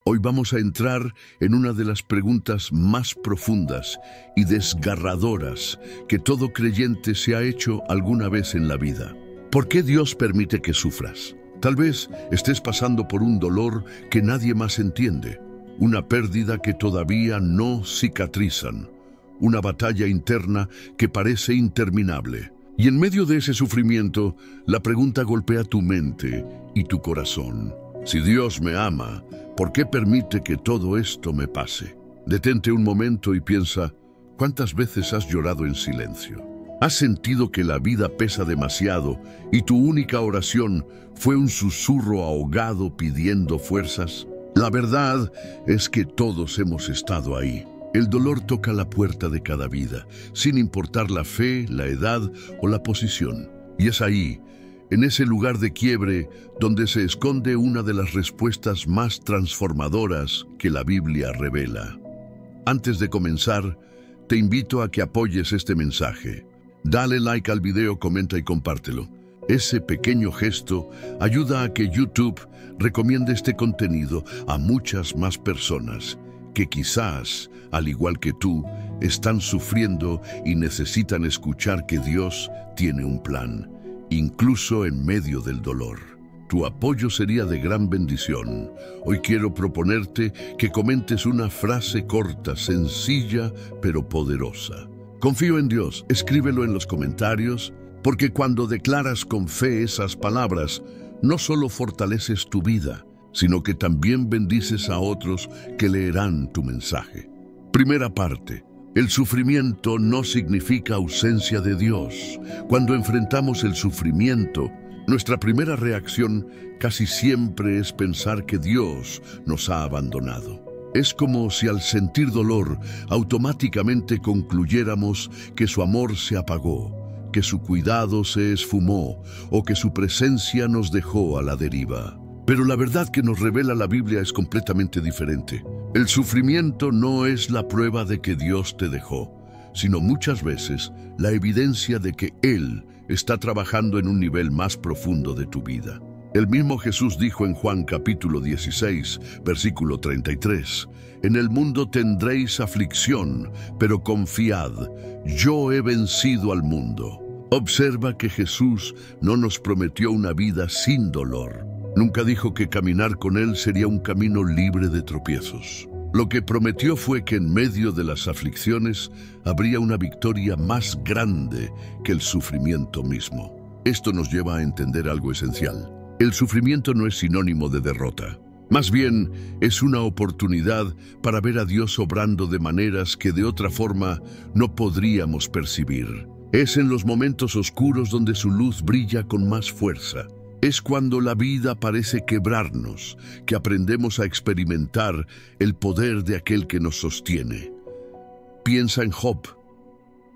Hoy vamos a entrar en una de las preguntas más profundas y desgarradoras que todo creyente se ha hecho alguna vez en la vida. ¿Por qué Dios permite que sufras? Tal vez estés pasando por un dolor que nadie más entiende, una pérdida que todavía no cicatrizan, una batalla interna que parece interminable. Y en medio de ese sufrimiento, la pregunta golpea tu mente y tu corazón. Si Dios me ama, ¿por qué permite que todo esto me pase? Detente un momento y piensa, ¿cuántas veces has llorado en silencio? ¿Has sentido que la vida pesa demasiado y tu única oración fue un susurro ahogado pidiendo fuerzas? La verdad es que todos hemos estado ahí. El dolor toca la puerta de cada vida, sin importar la fe, la edad o la posición. Y es ahí, en ese lugar de quiebre, donde se esconde una de las respuestas más transformadoras que la Biblia revela. Antes de comenzar, te invito a que apoyes este mensaje. Dale like al video, comenta y compártelo. Ese pequeño gesto ayuda a que YouTube recomiende este contenido a muchas más personas que quizás, al igual que tú, están sufriendo y necesitan escuchar que Dios tiene un plan, incluso en medio del dolor. Tu apoyo sería de gran bendición. Hoy quiero proponerte que comentes una frase corta, sencilla, pero poderosa. Confío en Dios, escríbelo en los comentarios, porque cuando declaras con fe esas palabras, no solo fortaleces tu vida, sino que también bendices a otros que leerán tu mensaje. Primera parte. El sufrimiento no significa ausencia de Dios. Cuando enfrentamos el sufrimiento, nuestra primera reacción casi siempre es pensar que Dios nos ha abandonado. Es como si al sentir dolor automáticamente concluyéramos que su amor se apagó, que su cuidado se esfumó o que su presencia nos dejó a la deriva. Pero la verdad que nos revela la Biblia es completamente diferente. El sufrimiento no es la prueba de que Dios te dejó, sino muchas veces la evidencia de que Él está trabajando en un nivel más profundo de tu vida. El mismo Jesús dijo en Juan capítulo 16, versículo 33, «En el mundo tendréis aflicción, pero confiad, yo he vencido al mundo». Observa que Jesús no nos prometió una vida sin dolor. Nunca dijo que caminar con Él sería un camino libre de tropiezos. Lo que prometió fue que en medio de las aflicciones habría una victoria más grande que el sufrimiento mismo. Esto nos lleva a entender algo esencial. El sufrimiento no es sinónimo de derrota. Más bien, es una oportunidad para ver a Dios obrando de maneras que de otra forma no podríamos percibir. Es en los momentos oscuros donde su luz brilla con más fuerza. Es cuando la vida parece quebrarnos, que aprendemos a experimentar el poder de aquel que nos sostiene. Piensa en Job,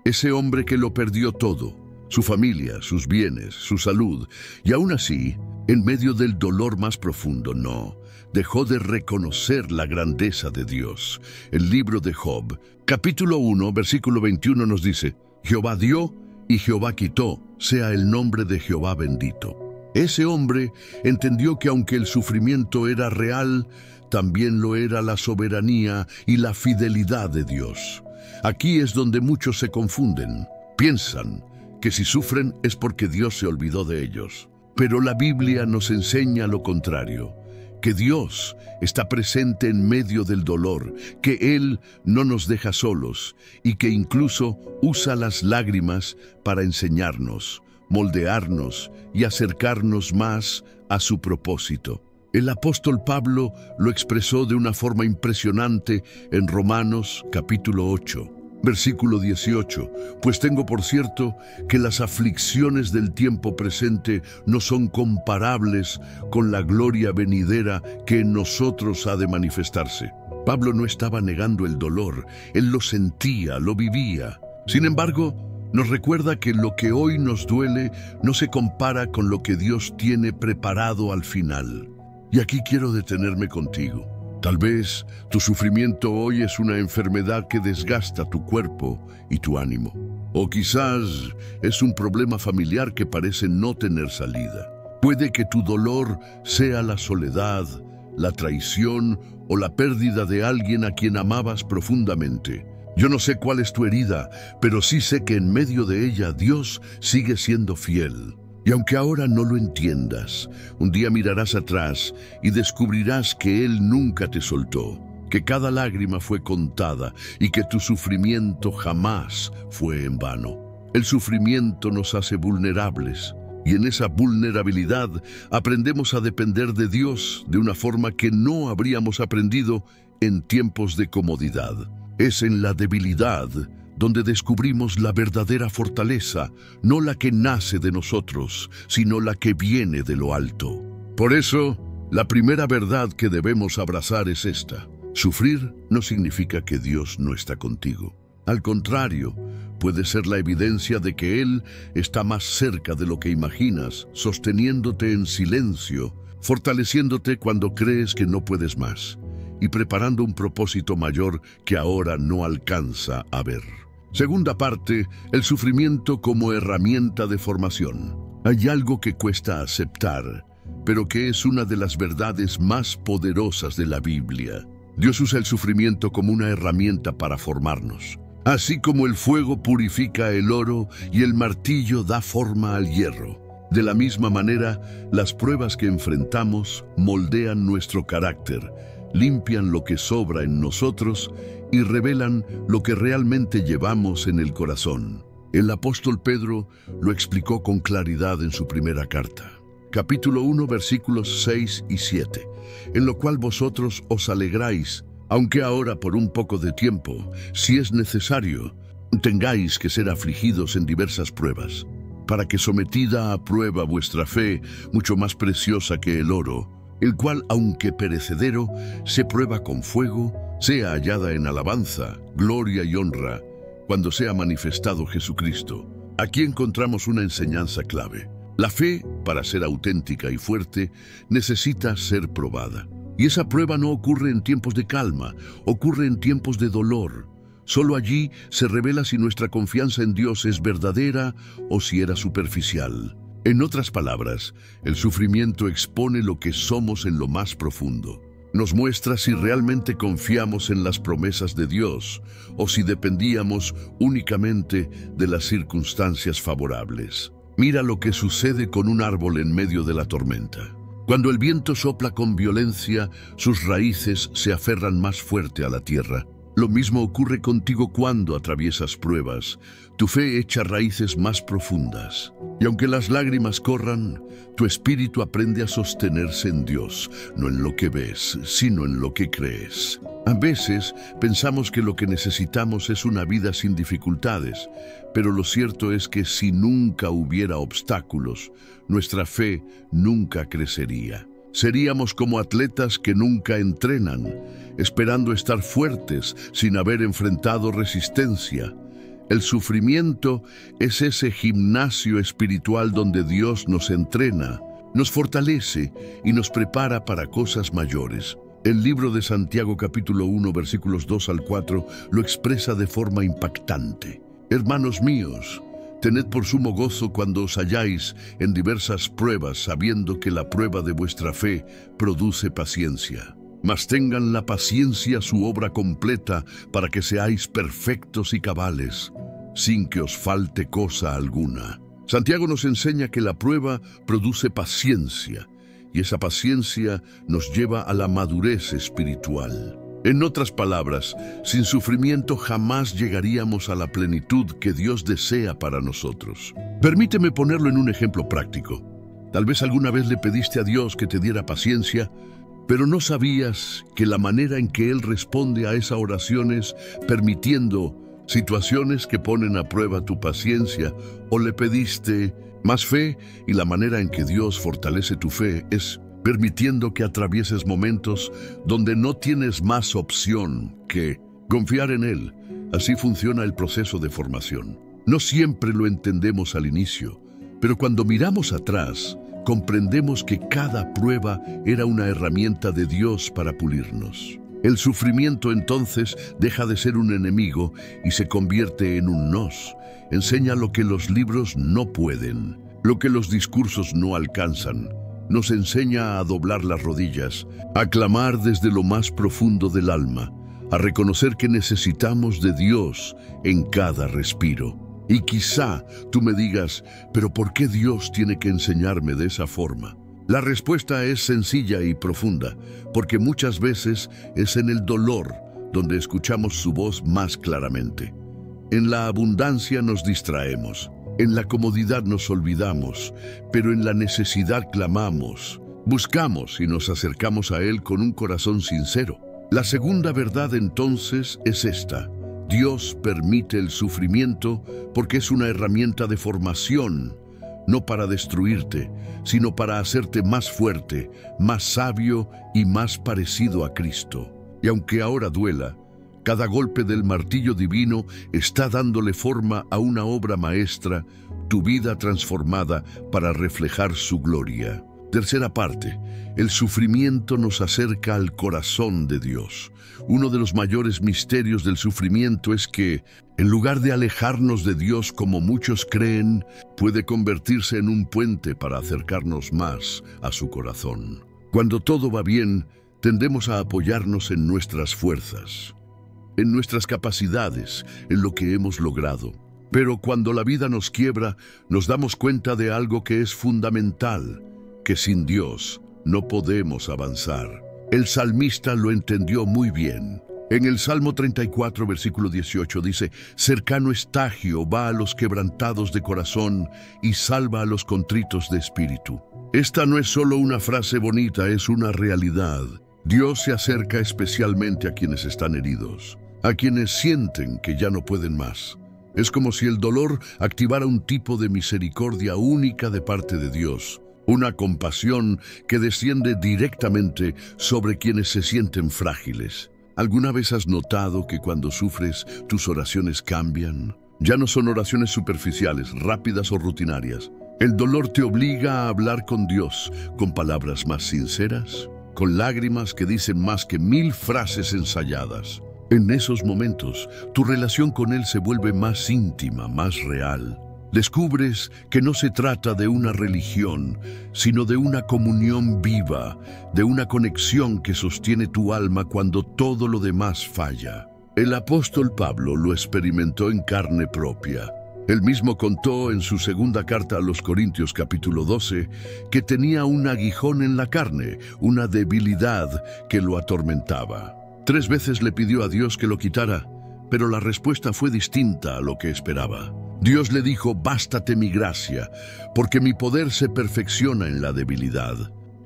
ese hombre que lo perdió todo, su familia, sus bienes, su salud, y aún así, en medio del dolor más profundo, no dejó de reconocer la grandeza de Dios. El libro de Job, capítulo 1, versículo 21 nos dice, «Jehová dio y Jehová quitó, sea el nombre de Jehová bendito». Ese hombre entendió que aunque el sufrimiento era real, también lo era la soberanía y la fidelidad de Dios. Aquí es donde muchos se confunden. Piensan que si sufren es porque Dios se olvidó de ellos. Pero la Biblia nos enseña lo contrario, que Dios está presente en medio del dolor, que Él no nos deja solos y que incluso usa las lágrimas para enseñarnos, moldearnos y acercarnos más a su propósito. El apóstol Pablo lo expresó de una forma impresionante en Romanos capítulo 8, versículo 18, «Pues tengo por cierto que las aflicciones del tiempo presente no son comparables con la gloria venidera que en nosotros ha de manifestarse». Pablo no estaba negando el dolor, él lo sentía, lo vivía. Sin embargo, nos recuerda que lo que hoy nos duele no se compara con lo que Dios tiene preparado al final. Y aquí quiero detenerme contigo. Tal vez tu sufrimiento hoy es una enfermedad que desgasta tu cuerpo y tu ánimo. O quizás es un problema familiar que parece no tener salida. Puede que tu dolor sea la soledad, la traición o la pérdida de alguien a quien amabas profundamente. Yo no sé cuál es tu herida, pero sí sé que en medio de ella Dios sigue siendo fiel. Y aunque ahora no lo entiendas, un día mirarás atrás y descubrirás que Él nunca te soltó, que cada lágrima fue contada y que tu sufrimiento jamás fue en vano. El sufrimiento nos hace vulnerables, y en esa vulnerabilidad aprendemos a depender de Dios de una forma que no habríamos aprendido en tiempos de comodidad. Es en la debilidad donde descubrimos la verdadera fortaleza, no la que nace de nosotros, sino la que viene de lo alto. Por eso, la primera verdad que debemos abrazar es esta: sufrir no significa que Dios no está contigo. Al contrario, puede ser la evidencia de que Él está más cerca de lo que imaginas, sosteniéndote en silencio, fortaleciéndote cuando crees que no puedes más, y preparando un propósito mayor que ahora no alcanza a ver. Segunda parte, el sufrimiento como herramienta de formación. Hay algo que cuesta aceptar, pero que es una de las verdades más poderosas de la Biblia. Dios usa el sufrimiento como una herramienta para formarnos. Así como el fuego purifica el oro y el martillo da forma al hierro, de la misma manera, las pruebas que enfrentamos moldean nuestro carácter, limpian lo que sobra en nosotros y revelan lo que realmente llevamos en el corazón. El apóstol Pedro lo explicó con claridad en su primera carta. Capítulo 1, versículos 6 y 7, en lo cual vosotros os alegráis, aunque ahora por un poco de tiempo, si es necesario, tengáis que ser afligidos en diversas pruebas, para que sometida a prueba vuestra fe, mucho más preciosa que el oro, el cual, aunque perecedero, se prueba con fuego, sea hallada en alabanza, gloria y honra, cuando sea manifestado Jesucristo. Aquí encontramos una enseñanza clave. La fe, para ser auténtica y fuerte, necesita ser probada. Y esa prueba no ocurre en tiempos de calma, ocurre en tiempos de dolor. Solo allí se revela si nuestra confianza en Dios es verdadera o si era superficial. En otras palabras, el sufrimiento expone lo que somos en lo más profundo. Nos muestra si realmente confiamos en las promesas de Dios o si dependíamos únicamente de las circunstancias favorables. Mira lo que sucede con un árbol en medio de la tormenta. Cuando el viento sopla con violencia, sus raíces se aferran más fuerte a la tierra. Lo mismo ocurre contigo cuando atraviesas pruebas. Tu fe echa raíces más profundas. Y aunque las lágrimas corran, tu espíritu aprende a sostenerse en Dios, no en lo que ves, sino en lo que crees. A veces pensamos que lo que necesitamos es una vida sin dificultades, pero lo cierto es que si nunca hubiera obstáculos, nuestra fe nunca crecería. Seríamos como atletas que nunca entrenan, esperando estar fuertes sin haber enfrentado resistencia. El sufrimiento es ese gimnasio espiritual donde Dios nos entrena, nos fortalece y nos prepara para cosas mayores. El libro de Santiago capítulo 1 versículos 2 al 4 lo expresa de forma impactante. Hermanos míos, tened por sumo gozo cuando os halláis en diversas pruebas, sabiendo que la prueba de vuestra fe produce paciencia. Mas tengan la paciencia su obra completa, para que seáis perfectos y cabales, sin que os falte cosa alguna. Santiago nos enseña que la prueba produce paciencia, y esa paciencia nos lleva a la madurez espiritual. En otras palabras, sin sufrimiento jamás llegaríamos a la plenitud que Dios desea para nosotros. Permíteme ponerlo en un ejemplo práctico. Tal vez alguna vez le pediste a Dios que te diera paciencia, pero no sabías que la manera en que Él responde a esas oraciones, permitiendo situaciones que ponen a prueba tu paciencia, o le pediste más fe, y la manera en que Dios fortalece tu fe es permitiendo que atravieses momentos donde no tienes más opción que confiar en Él. Así funciona el proceso de formación. No siempre lo entendemos al inicio, pero cuando miramos atrás, comprendemos que cada prueba era una herramienta de Dios para pulirnos. El sufrimiento entonces deja de ser un enemigo y se convierte en un nos. Enseña lo que los libros no pueden, lo que los discursos no alcanzan, nos enseña a doblar las rodillas, a clamar desde lo más profundo del alma, a reconocer que necesitamos de Dios en cada respiro. Y quizá tú me digas, ¿pero por qué Dios tiene que enseñarme de esa forma? La respuesta es sencilla y profunda, porque muchas veces es en el dolor donde escuchamos su voz más claramente. En la abundancia nos distraemos, en la comodidad nos olvidamos, pero en la necesidad clamamos, buscamos y nos acercamos a Él con un corazón sincero. La segunda verdad entonces es esta: Dios permite el sufrimiento porque es una herramienta de formación, no para destruirte, sino para hacerte más fuerte, más sabio y más parecido a Cristo. Y aunque ahora duela, cada golpe del martillo divino está dándole forma a una obra maestra, tu vida transformada para reflejar su gloria. Tercera parte, el sufrimiento nos acerca al corazón de Dios. Uno de los mayores misterios del sufrimiento es que, en lugar de alejarnos de Dios como muchos creen, puede convertirse en un puente para acercarnos más a su corazón. Cuando todo va bien, tendemos a apoyarnos en nuestras fuerzas, en nuestras capacidades, en lo que hemos logrado. Pero cuando la vida nos quiebra, nos damos cuenta de algo que es fundamental, que sin Dios no podemos avanzar. El salmista lo entendió muy bien. En el Salmo 34, versículo 18 dice: «Cercano está Jehová a los quebrantados de corazón y salva a los contritos de espíritu». Esta no es solo una frase bonita, es una realidad. Dios se acerca especialmente a quienes están heridos, a quienes sienten que ya no pueden más. Es como si el dolor activara un tipo de misericordia única de parte de Dios, una compasión que desciende directamente sobre quienes se sienten frágiles. ¿Alguna vez has notado que cuando sufres tus oraciones cambian? Ya no son oraciones superficiales, rápidas o rutinarias. El dolor te obliga a hablar con Dios con palabras más sinceras, con lágrimas que dicen más que 1000 frases ensayadas. En esos momentos, tu relación con Él se vuelve más íntima, más real. Descubres que no se trata de una religión, sino de una comunión viva, de una conexión que sostiene tu alma cuando todo lo demás falla. El apóstol Pablo lo experimentó en carne propia. Él mismo contó en su segunda carta a los Corintios, capítulo 12, que tenía un aguijón en la carne, una debilidad que lo atormentaba. 3 veces le pidió a Dios que lo quitara, pero la respuesta fue distinta a lo que esperaba. Dios le dijo: «Bástate mi gracia, porque mi poder se perfecciona en la debilidad».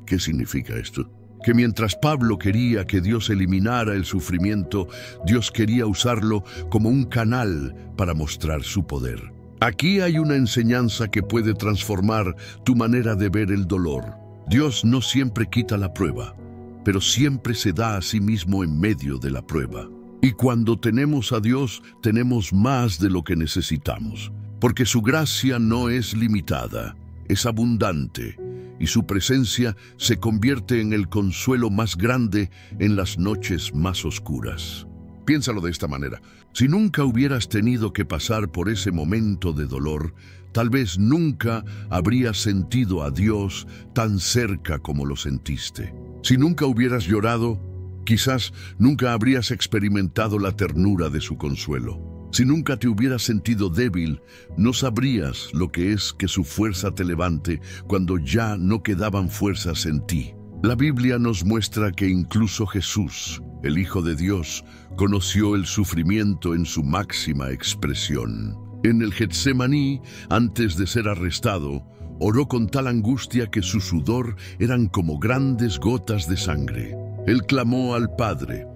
¿Qué significa esto? Que mientras Pablo quería que Dios eliminara el sufrimiento, Dios quería usarlo como un canal para mostrar su poder. Aquí hay una enseñanza que puede transformar tu manera de ver el dolor. Dios no siempre quita la prueba, pero siempre se da a sí mismo en medio de la prueba. Y cuando tenemos a Dios, tenemos más de lo que necesitamos, porque su gracia no es limitada, es abundante, y su presencia se convierte en el consuelo más grande en las noches más oscuras. Piénsalo de esta manera: si nunca hubieras tenido que pasar por ese momento de dolor, tal vez nunca habrías sentido a Dios tan cerca como lo sentiste. Si nunca hubieras llorado, quizás nunca habrías experimentado la ternura de su consuelo. Si nunca te hubieras sentido débil, no sabrías lo que es que su fuerza te levante cuando ya no quedaban fuerzas en ti. La Biblia nos muestra que incluso Jesús, el Hijo de Dios, conoció el sufrimiento en su máxima expresión. En el Getsemaní, antes de ser arrestado, oró con tal angustia que su sudor eran como grandes gotas de sangre. Él clamó al Padre,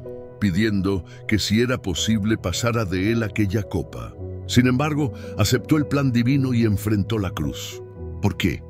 pidiendo que si era posible pasara de él aquella copa. Sin embargo, aceptó el plan divino y enfrentó la cruz. ¿Por qué?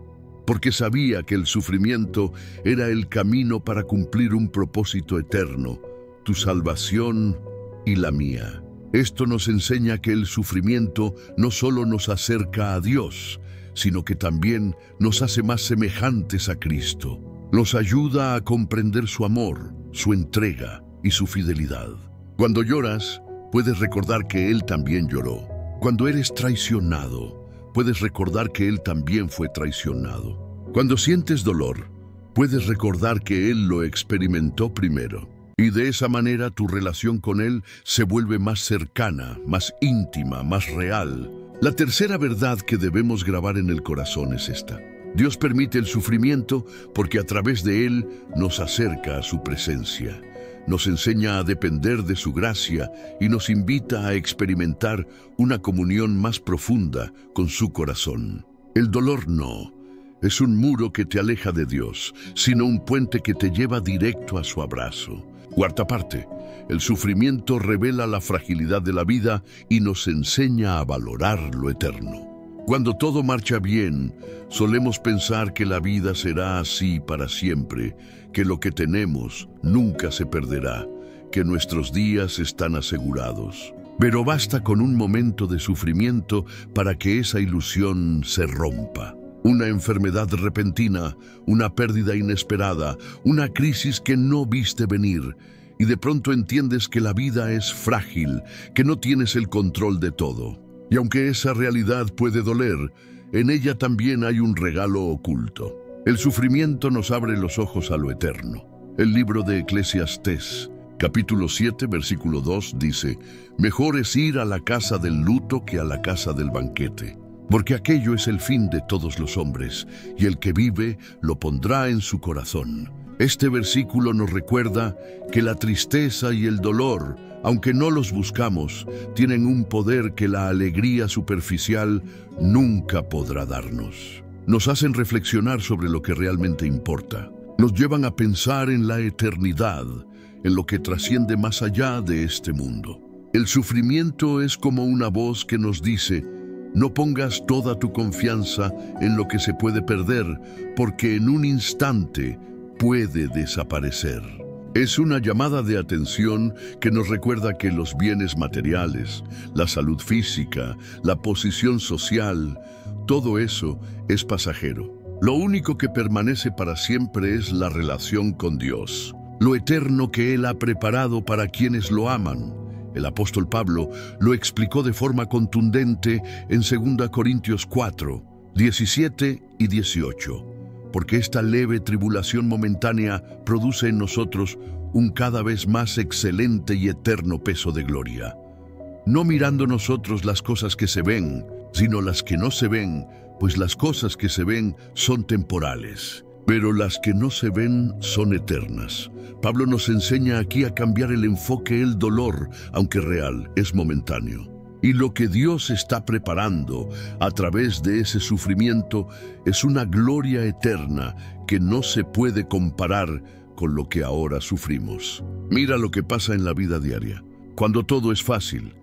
Porque sabía que el sufrimiento era el camino para cumplir un propósito eterno, tu salvación y la mía. Esto nos enseña que el sufrimiento no solo nos acerca a Dios, sino que también nos hace más semejantes a Cristo. Nos ayuda a comprender su amor, su entrega y su fidelidad. Cuando lloras, puedes recordar que Él también lloró. Cuando eres traicionado, puedes recordar que Él también fue traicionado. Cuando sientes dolor, puedes recordar que Él lo experimentó primero. Y de esa manera tu relación con Él se vuelve más cercana, más íntima, más real. La tercera verdad que debemos grabar en el corazón es esta. Dios permite el sufrimiento porque a través de Él nos acerca a su presencia. Nos enseña a depender de su gracia y nos invita a experimentar una comunión más profunda con su corazón. El dolor no es un muro que te aleja de Dios, sino un puente que te lleva directo a su abrazo. Cuarta parte, el sufrimiento revela la fragilidad de la vida y nos enseña a valorar lo eterno. Cuando todo marcha bien, solemos pensar que la vida será así para siempre, que lo que tenemos nunca se perderá, que nuestros días están asegurados. Pero basta con un momento de sufrimiento para que esa ilusión se rompa. Una enfermedad repentina, una pérdida inesperada, una crisis que no viste venir, y de pronto entiendes que la vida es frágil, que no tienes el control de todo. Y aunque esa realidad puede doler, en ella también hay un regalo oculto. El sufrimiento nos abre los ojos a lo eterno. El libro de Eclesiastés, capítulo 7, versículo 2, dice: «Mejor es ir a la casa del luto que a la casa del banquete, porque aquello es el fin de todos los hombres, y el que vive lo pondrá en su corazón». Este versículo nos recuerda que la tristeza y el dolor, aunque no los buscamos, tienen un poder que la alegría superficial nunca podrá darnos. Nos hacen reflexionar sobre lo que realmente importa. Nos llevan a pensar en la eternidad, en lo que trasciende más allá de este mundo. El sufrimiento es como una voz que nos dice: no pongas toda tu confianza en lo que se puede perder, porque en un instante puede desaparecer. Es una llamada de atención que nos recuerda que los bienes materiales, la salud física, la posición social, todo eso es pasajero. Lo único que permanece para siempre es la relación con Dios, lo eterno que Él ha preparado para quienes lo aman. El apóstol Pablo lo explicó de forma contundente en 2 Corintios 4, 17 y 18. Porque esta leve tribulación momentánea produce en nosotros un cada vez más excelente y eterno peso de gloria. No mirando nosotros las cosas que se ven, sino las que no se ven, pues las cosas que se ven son temporales, pero las que no se ven son eternas. Pablo nos enseña aquí a cambiar el enfoque. El dolor, aunque real, es momentáneo. Y lo que Dios está preparando a través de ese sufrimiento es una gloria eterna que no se puede comparar con lo que ahora sufrimos. Mira lo que pasa en la vida diaria. Cuando todo es fácil,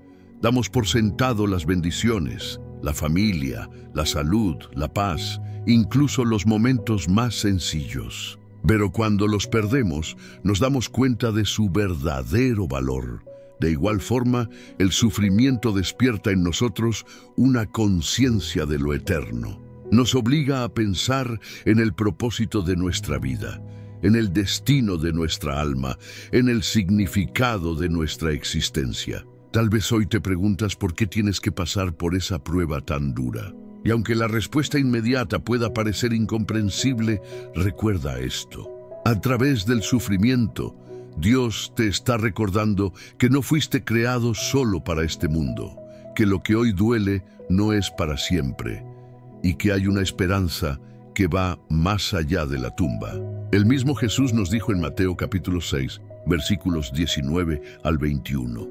damos por sentado las bendiciones, la familia, la salud, la paz, incluso los momentos más sencillos. Pero cuando los perdemos, nos damos cuenta de su verdadero valor. De igual forma, el sufrimiento despierta en nosotros una conciencia de lo eterno. Nos obliga a pensar en el propósito de nuestra vida, en el destino de nuestra alma, en el significado de nuestra existencia. Tal vez hoy te preguntas por qué tienes que pasar por esa prueba tan dura. Y aunque la respuesta inmediata pueda parecer incomprensible, recuerda esto. A través del sufrimiento, Dios te está recordando que no fuiste creado solo para este mundo, que lo que hoy duele no es para siempre, y que hay una esperanza que va más allá de la tumba. El mismo Jesús nos dijo en Mateo capítulo 6, versículos 19 al 21.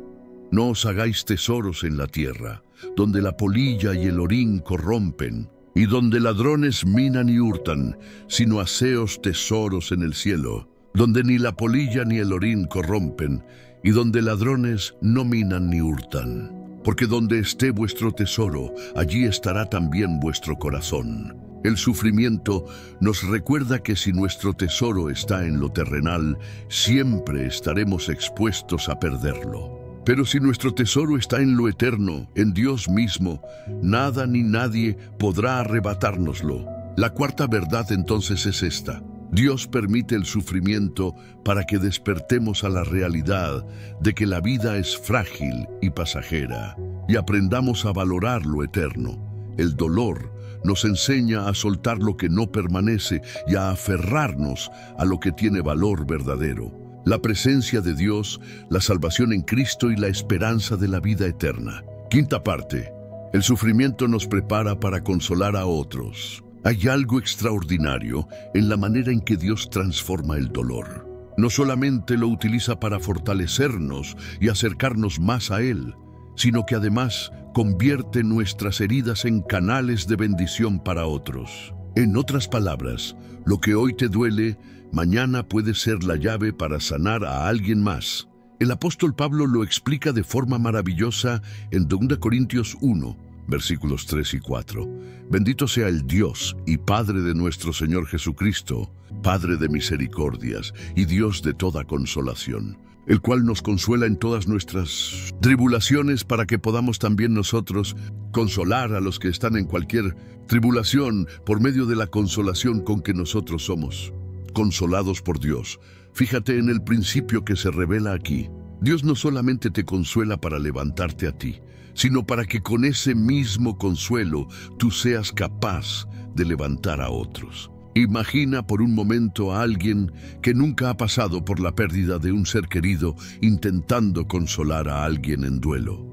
No os hagáis tesoros en la tierra, donde la polilla y el orín corrompen, y donde ladrones minan y hurtan, sino haceos tesoros en el cielo, donde ni la polilla ni el orín corrompen, y donde ladrones no minan ni hurtan. Porque donde esté vuestro tesoro, allí estará también vuestro corazón. El sufrimiento nos recuerda que si nuestro tesoro está en lo terrenal, siempre estaremos expuestos a perderlo. Pero si nuestro tesoro está en lo eterno, en Dios mismo, nada ni nadie podrá arrebatárnoslo. La cuarta verdad entonces es esta. Dios permite el sufrimiento para que despertemos a la realidad de que la vida es frágil y pasajera y aprendamos a valorar lo eterno. El dolor nos enseña a soltar lo que no permanece y a aferrarnos a lo que tiene valor verdadero: la presencia de Dios, la salvación en Cristo y la esperanza de la vida eterna. Quinta parte: el sufrimiento nos prepara para consolar a otros. Hay algo extraordinario en la manera en que Dios transforma el dolor. No solamente lo utiliza para fortalecernos y acercarnos más a Él, sino que además convierte nuestras heridas en canales de bendición para otros. En otras palabras, lo que hoy te duele, mañana puede ser la llave para sanar a alguien más. El apóstol Pablo lo explica de forma maravillosa en 2 Corintios 1, versículos 3 y 4. Bendito sea el Dios y Padre de nuestro Señor Jesucristo, Padre de misericordias y Dios de toda consolación, el cual nos consuela en todas nuestras tribulaciones, para que podamos también nosotros consolar a los que están en cualquier tribulación por medio de la consolación con que nosotros somos consolados por Dios. Fíjate en el principio que se revela aquí. Dios no solamente te consuela para levantarte a ti, sino para que con ese mismo consuelo tú seas capaz de levantar a otros. Imagina por un momento a alguien que nunca ha pasado por la pérdida de un ser querido intentando consolar a alguien en duelo.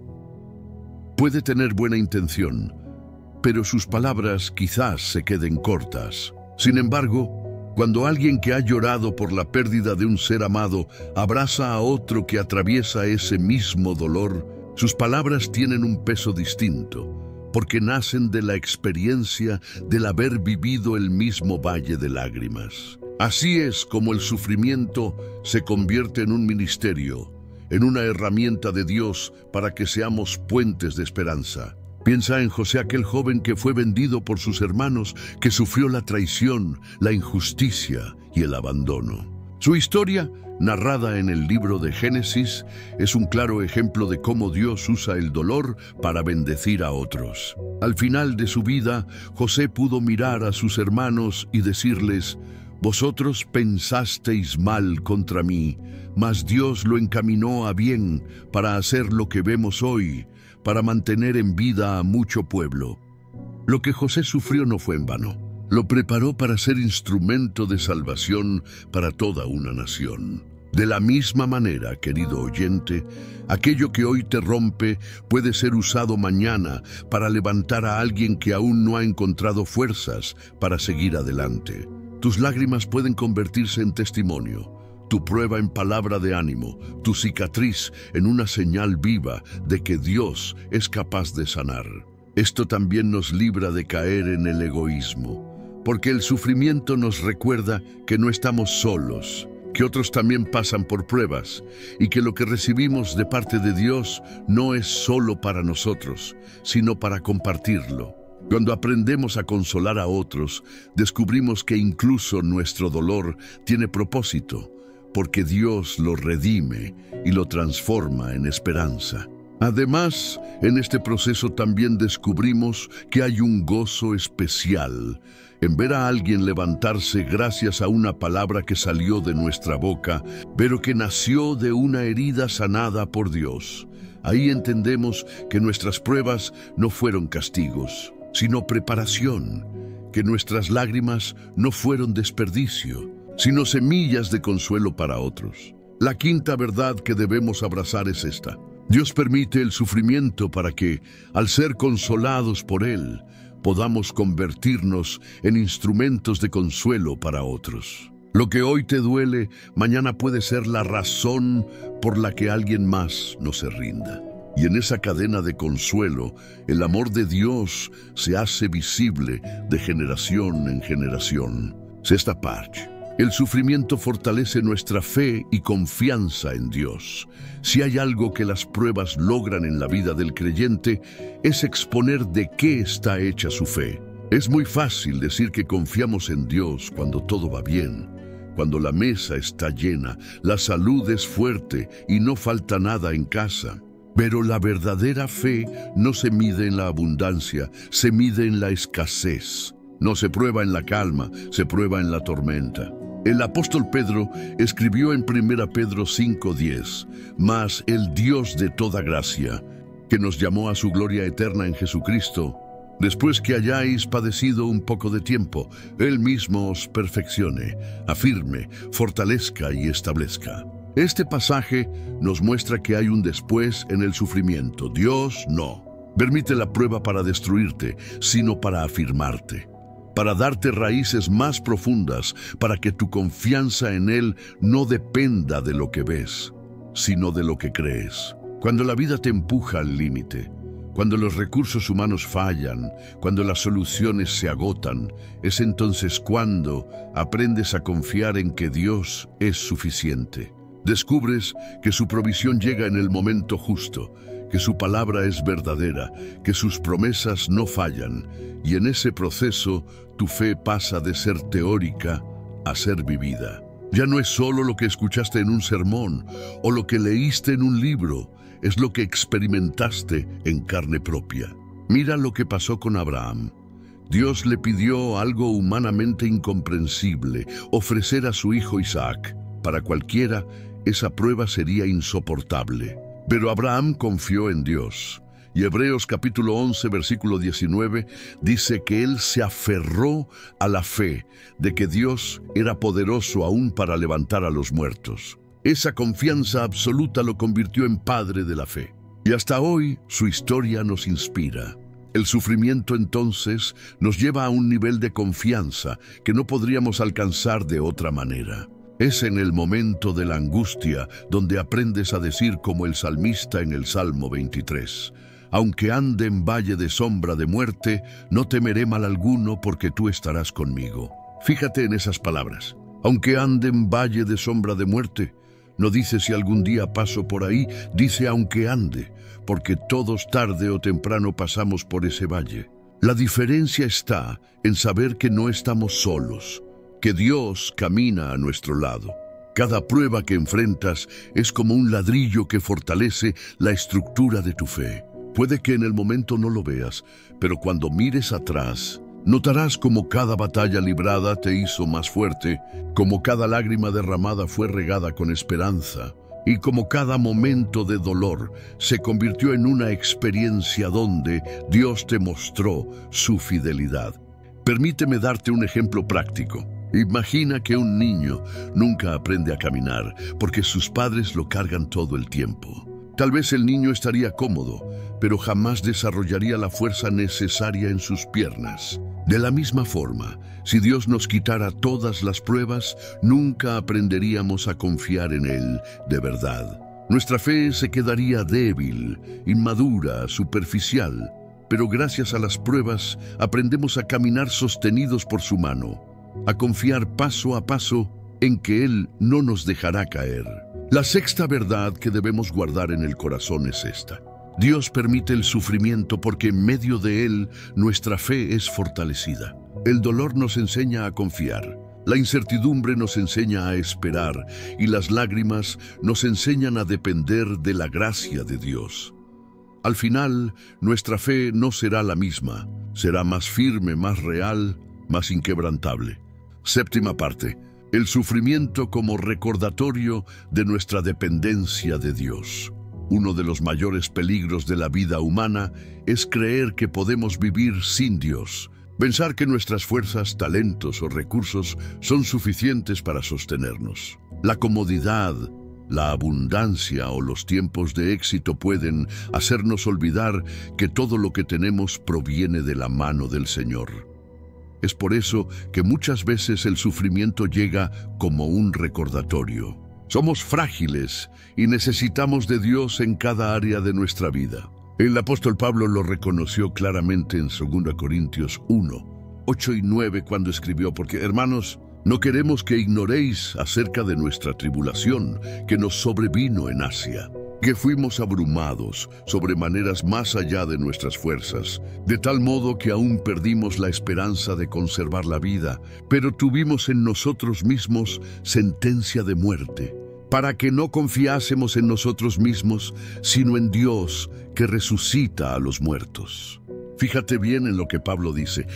Puede tener buena intención, pero sus palabras quizás se queden cortas. Sin embargo, cuando alguien que ha llorado por la pérdida de un ser amado abraza a otro que atraviesa ese mismo dolor, sus palabras tienen un peso distinto, porque nacen de la experiencia del haber vivido el mismo valle de lágrimas. Así es como el sufrimiento se convierte en un ministerio, en una herramienta de Dios para que seamos puentes de esperanza. Piensa en José, aquel joven que fue vendido por sus hermanos, que sufrió la traición, la injusticia y el abandono. Su historia, narrada en el libro de Génesis, es un claro ejemplo de cómo Dios usa el dolor para bendecir a otros. Al final de su vida, José pudo mirar a sus hermanos y decirles: «Vosotros pensasteis mal contra mí, mas Dios lo encaminó a bien para hacer lo que vemos hoy, para mantener en vida a mucho pueblo». Lo que José sufrió no fue en vano. Lo preparó para ser instrumento de salvación para toda una nación. De la misma manera, querido oyente, aquello que hoy te rompe puede ser usado mañana para levantar a alguien que aún no ha encontrado fuerzas para seguir adelante. Tus lágrimas pueden convertirse en testimonio, tu prueba en palabra de ánimo, tu cicatriz en una señal viva de que Dios es capaz de sanar. Esto también nos libra de caer en el egoísmo, porque el sufrimiento nos recuerda que no estamos solos, que otros también pasan por pruebas y que lo que recibimos de parte de Dios no es solo para nosotros, sino para compartirlo. Cuando aprendemos a consolar a otros, descubrimos que incluso nuestro dolor tiene propósito, porque Dios lo redime y lo transforma en esperanza. Además, en este proceso también descubrimos que hay un gozo especial en ver a alguien levantarse gracias a una palabra que salió de nuestra boca, pero que nació de una herida sanada por Dios. Ahí entendemos que nuestras pruebas no fueron castigos, sino preparación, que nuestras lágrimas no fueron desperdicio, sino semillas de consuelo para otros. La quinta verdad que debemos abrazar es esta: Dios permite el sufrimiento para que, al ser consolados por Él, podamos convertirnos en instrumentos de consuelo para otros. Lo que hoy te duele, mañana puede ser la razón por la que alguien más no se rinda. Y en esa cadena de consuelo, el amor de Dios se hace visible de generación en generación. Sexta parte: el sufrimiento fortalece nuestra fe y confianza en Dios. Si hay algo que las pruebas logran en la vida del creyente, es exponer de qué está hecha su fe. Es muy fácil decir que confiamos en Dios cuando todo va bien, cuando la mesa está llena, la salud es fuerte y no falta nada en casa. Pero la verdadera fe no se mide en la abundancia, se mide en la escasez. No se prueba en la calma, se prueba en la tormenta. El apóstol Pedro escribió en 1 Pedro 5:10, «Mas el Dios de toda gracia, que nos llamó a su gloria eterna en Jesucristo, Después que hayáis padecido un poco de tiempo, Él mismo os perfeccione, afirme, fortalezca y establezca. Este pasaje nos muestra que hay un después en el sufrimiento. Dios no permite la prueba para destruirte, sino para afirmarte, para darte raíces más profundas, para que tu confianza en Él no dependa de lo que ves, sino de lo que crees. Cuando la vida te empuja al límite, cuando los recursos humanos fallan, cuando las soluciones se agotan, es entonces cuando aprendes a confiar en que Dios es suficiente. Descubres que su provisión llega en el momento justo, que su palabra es verdadera, que sus promesas no fallan, y en ese proceso tu fe pasa de ser teórica a ser vivida. Ya no es solo lo que escuchaste en un sermón o lo que leíste en un libro, es lo que experimentaste en carne propia. Mira lo que pasó con Abraham. Dios le pidió algo humanamente incomprensible, ofrecer a su hijo Isaac. Para cualquiera, esa prueba sería insoportable. Pero Abraham confió en Dios. Y Hebreos capítulo 11, versículo 19, dice que él se aferró a la fe de que Dios era poderoso aún para levantar a los muertos. Esa confianza absoluta lo convirtió en padre de la fe. Y hasta hoy su historia nos inspira. El sufrimiento entonces nos lleva a un nivel de confianza que no podríamos alcanzar de otra manera. Es en el momento de la angustia donde aprendes a decir como el salmista en el Salmo 23. Aunque ande en valle de sombra de muerte, no temeré mal alguno porque tú estarás conmigo. Fíjate en esas palabras. Aunque ande en valle de sombra de muerte, no dice si algún día paso por ahí, dice aunque ande, porque todos tarde o temprano pasamos por ese valle. La diferencia está en saber que no estamos solos, que Dios camina a nuestro lado. Cada prueba que enfrentas es como un ladrillo que fortalece la estructura de tu fe. Puede que en el momento no lo veas, pero cuando mires atrás, notarás como cada batalla librada te hizo más fuerte, como cada lágrima derramada fue regada con esperanza, y como cada momento de dolor se convirtió en una experiencia donde Dios te mostró su fidelidad. Permíteme darte un ejemplo práctico. Imagina que un niño nunca aprende a caminar porque sus padres lo cargan todo el tiempo. Tal vez el niño estaría cómodo, pero jamás desarrollaría la fuerza necesaria en sus piernas. De la misma forma, si Dios nos quitara todas las pruebas, nunca aprenderíamos a confiar en Él de verdad. Nuestra fe se quedaría débil, inmadura, superficial, pero gracias a las pruebas aprendemos a caminar sostenidos por su mano, a confiar paso a paso en que Él no nos dejará caer. La sexta verdad que debemos guardar en el corazón es esta. Dios permite el sufrimiento porque en medio de él nuestra fe es fortalecida. El dolor nos enseña a confiar, la incertidumbre nos enseña a esperar y las lágrimas nos enseñan a depender de la gracia de Dios. Al final, nuestra fe no será la misma, será más firme, más real, más inquebrantable. Séptima parte. El sufrimiento como recordatorio de nuestra dependencia de Dios. Uno de los mayores peligros de la vida humana es creer que podemos vivir sin Dios, pensar que nuestras fuerzas, talentos o recursos son suficientes para sostenernos. La comodidad, la abundancia o los tiempos de éxito pueden hacernos olvidar que todo lo que tenemos proviene de la mano del Señor. Es por eso que muchas veces el sufrimiento llega como un recordatorio. Somos frágiles y necesitamos de Dios en cada área de nuestra vida. El apóstol Pablo lo reconoció claramente en 2 Corintios 1, 8 y 9 cuando escribió, porque hermanos, no queremos que ignoréis acerca de nuestra tribulación que nos sobrevino en Asia, que fuimos abrumados sobremaneras más allá de nuestras fuerzas, de tal modo que aún perdimos la esperanza de conservar la vida, pero tuvimos en nosotros mismos sentencia de muerte, para que no confiásemos en nosotros mismos, sino en Dios que resucita a los muertos. Fíjate bien en lo que Pablo dice.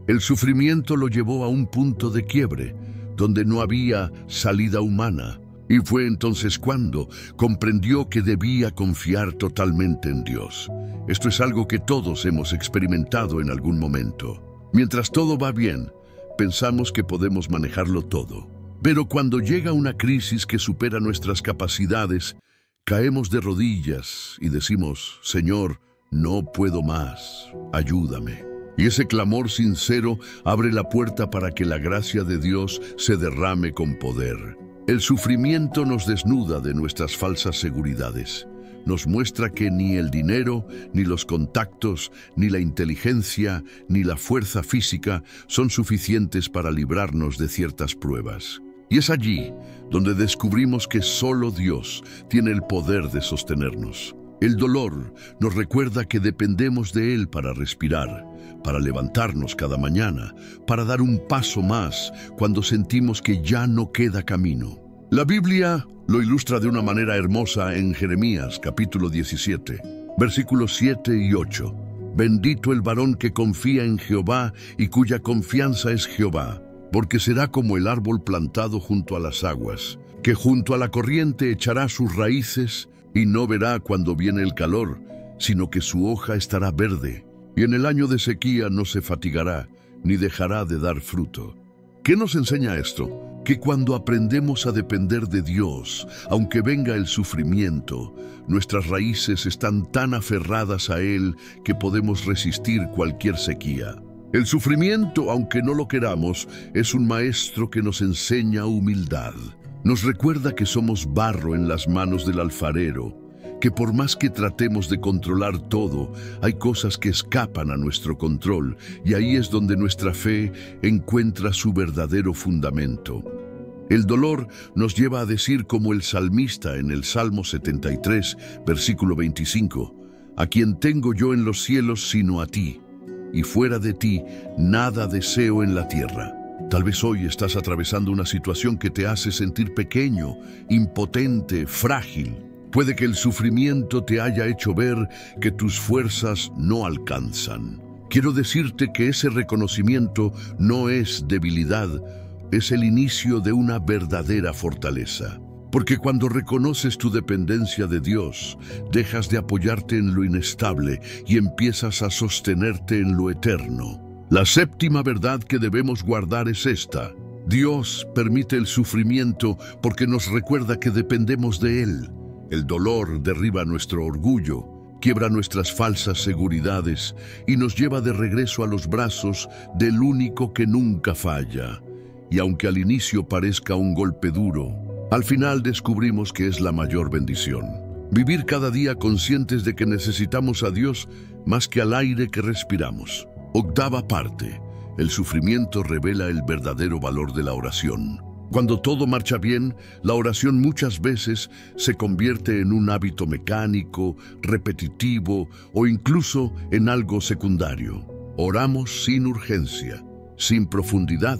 El sufrimiento lo llevó a un punto de quiebre, donde no había salida humana. Y fue entonces cuando comprendió que debía confiar totalmente en Dios. Esto es algo que todos hemos experimentado en algún momento. Mientras todo va bien, pensamos que podemos manejarlo todo. Pero cuando llega una crisis que supera nuestras capacidades, caemos de rodillas y decimos: Señor, no puedo más, ayúdame. Y ese clamor sincero abre la puerta para que la gracia de Dios se derrame con poder. El sufrimiento nos desnuda de nuestras falsas seguridades. Nos muestra que ni el dinero, ni los contactos, ni la inteligencia, ni la fuerza física son suficientes para librarnos de ciertas pruebas. Y es allí donde descubrimos que solo Dios tiene el poder de sostenernos. El dolor nos recuerda que dependemos de Él para respirar, para levantarnos cada mañana, para dar un paso más cuando sentimos que ya no queda camino. La Biblia lo ilustra de una manera hermosa en Jeremías capítulo 17, versículos 7 y 8. Bendito el varón que confía en Jehová y cuya confianza es Jehová, porque será como el árbol plantado junto a las aguas, que junto a la corriente echará sus raíces y no verá cuando viene el calor, sino que su hoja estará verde, y en el año de sequía no se fatigará, ni dejará de dar fruto. ¿Qué nos enseña esto? Que cuando aprendemos a depender de Dios, aunque venga el sufrimiento, nuestras raíces están tan aferradas a Él que podemos resistir cualquier sequía. El sufrimiento, aunque no lo queramos, es un maestro que nos enseña humildad. Nos recuerda que somos barro en las manos del alfarero, que por más que tratemos de controlar todo, hay cosas que escapan a nuestro control, y ahí es donde nuestra fe encuentra su verdadero fundamento. El dolor nos lleva a decir como el salmista en el Salmo 73, versículo 25, «A quien tengo yo en los cielos sino a ti, y fuera de ti nada deseo en la tierra». Tal vez hoy estás atravesando una situación que te hace sentir pequeño, impotente, frágil. Puede que el sufrimiento te haya hecho ver que tus fuerzas no alcanzan. Quiero decirte que ese reconocimiento no es debilidad, es el inicio de una verdadera fortaleza. Porque cuando reconoces tu dependencia de Dios, dejas de apoyarte en lo inestable y empiezas a sostenerte en lo eterno. La séptima verdad que debemos guardar es esta: Dios permite el sufrimiento porque nos recuerda que dependemos de Él. El dolor derriba nuestro orgullo, quiebra nuestras falsas seguridades y nos lleva de regreso a los brazos del único que nunca falla. Y aunque al inicio parezca un golpe duro, al final descubrimos que es la mayor bendición. Vivir cada día conscientes de que necesitamos a Dios más que al aire que respiramos. Octava parte. El sufrimiento revela el verdadero valor de la oración. Cuando todo marcha bien, la oración muchas veces se convierte en un hábito mecánico, repetitivo o incluso en algo secundario. Oramos sin urgencia, sin profundidad,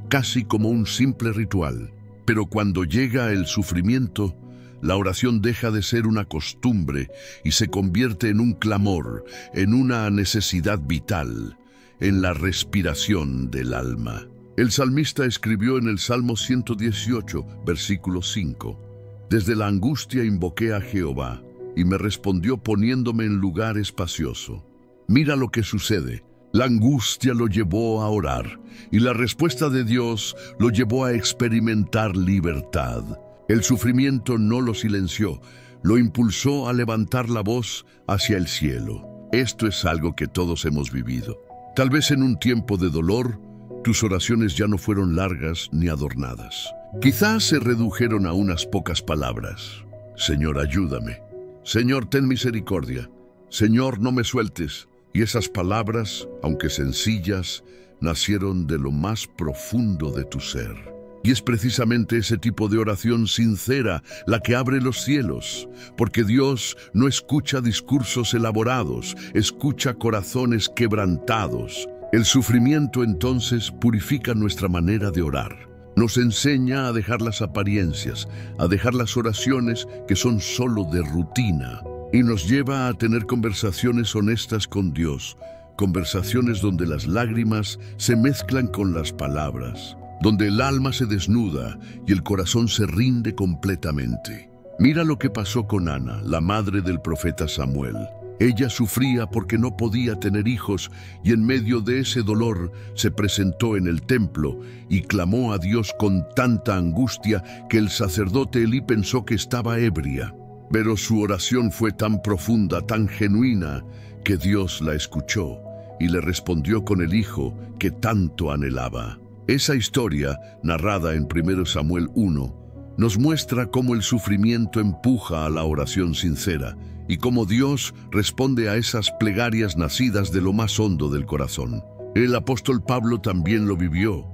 casi como un simple ritual. Pero cuando llega el sufrimiento, la oración deja de ser una costumbre y se convierte en un clamor, en una necesidad vital, en la respiración del alma. El salmista escribió en el Salmo 118, versículo 5, «Desde la angustia invoqué a Jehová, y me respondió poniéndome en lugar espacioso». Mira lo que sucede. La angustia lo llevó a orar, y la respuesta de Dios lo llevó a experimentar libertad. El sufrimiento no lo silenció, lo impulsó a levantar la voz hacia el cielo. Esto es algo que todos hemos vivido. Tal vez en un tiempo de dolor, tus oraciones ya no fueron largas ni adornadas. Quizás se redujeron a unas pocas palabras. Señor, ayúdame. Señor, ten misericordia. Señor, no me sueltes. Y esas palabras, aunque sencillas, nacieron de lo más profundo de tu ser. Y es precisamente ese tipo de oración sincera la que abre los cielos, porque Dios no escucha discursos elaborados, escucha corazones quebrantados. El sufrimiento entonces purifica nuestra manera de orar. Nos enseña a dejar las apariencias, a dejar las oraciones que son solo de rutina, y nos lleva a tener conversaciones honestas con Dios, conversaciones donde las lágrimas se mezclan con las palabras, donde el alma se desnuda y el corazón se rinde completamente. Mira lo que pasó con Ana, la madre del profeta Samuel. Ella sufría porque no podía tener hijos y en medio de ese dolor se presentó en el templo y clamó a Dios con tanta angustia que el sacerdote Elí pensó que estaba ebria. Pero su oración fue tan profunda, tan genuina, que Dios la escuchó y le respondió con el hijo que tanto anhelaba. Esa historia, narrada en 1 Samuel 1, nos muestra cómo el sufrimiento empuja a la oración sincera y cómo Dios responde a esas plegarias nacidas de lo más hondo del corazón. El apóstol Pablo también lo vivió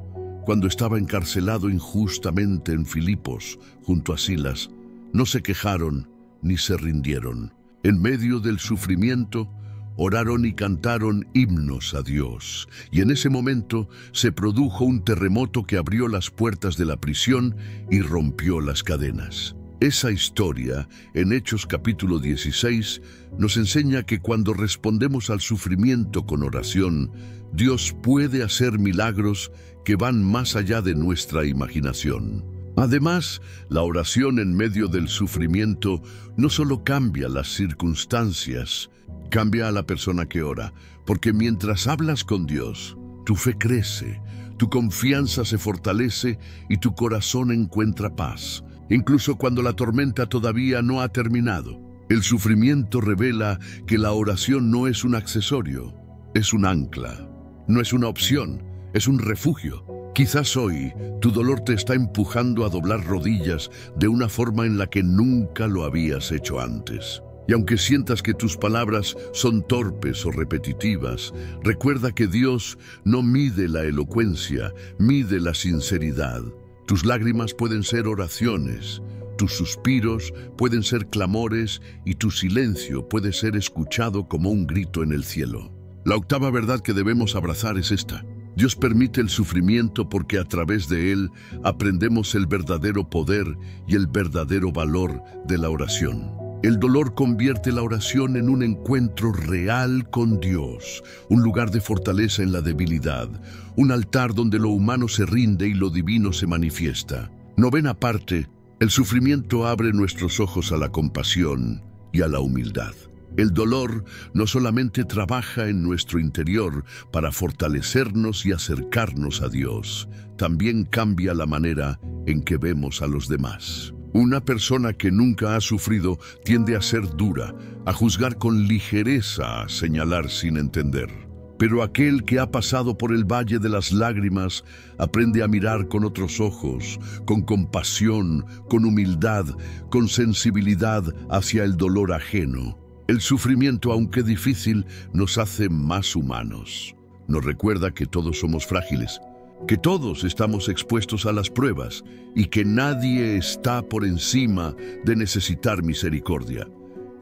cuando estaba encarcelado injustamente en Filipos junto a Silas. No se quejaron ni se rindieron. En medio del sufrimiento, oraron y cantaron himnos a Dios, y en ese momento se produjo un terremoto que abrió las puertas de la prisión y rompió las cadenas. Esa historia, en Hechos capítulo 16, nos enseña que cuando respondemos al sufrimiento con oración, Dios puede hacer milagros que van más allá de nuestra imaginación. Además, la oración en medio del sufrimiento no solo cambia las circunstancias, cambia a la persona que ora, porque mientras hablas con Dios, tu fe crece, tu confianza se fortalece y tu corazón encuentra paz, incluso cuando la tormenta todavía no ha terminado. El sufrimiento revela que la oración no es un accesorio, es un ancla, no es una opción, es un refugio. Quizás hoy tu dolor te está empujando a doblar rodillas de una forma en la que nunca lo habías hecho antes. Y aunque sientas que tus palabras son torpes o repetitivas, recuerda que Dios no mide la elocuencia, mide la sinceridad. Tus lágrimas pueden ser oraciones, tus suspiros pueden ser clamores y tu silencio puede ser escuchado como un grito en el cielo. La octava verdad que debemos abrazar es esta. Dios permite el sufrimiento porque a través de él aprendemos el verdadero poder y el verdadero valor de la oración. El dolor convierte la oración en un encuentro real con Dios, un lugar de fortaleza en la debilidad, un altar donde lo humano se rinde y lo divino se manifiesta. Novena parte, el sufrimiento abre nuestros ojos a la compasión y a la humildad. El dolor no solamente trabaja en nuestro interior para fortalecernos y acercarnos a Dios, también cambia la manera en que vemos a los demás. Una persona que nunca ha sufrido tiende a ser dura, a juzgar con ligereza, a señalar sin entender. Pero aquel que ha pasado por el valle de las lágrimas aprende a mirar con otros ojos, con compasión, con humildad, con sensibilidad hacia el dolor ajeno. El sufrimiento, aunque difícil, nos hace más humanos. Nos recuerda que todos somos frágiles, que todos estamos expuestos a las pruebas y que nadie está por encima de necesitar misericordia.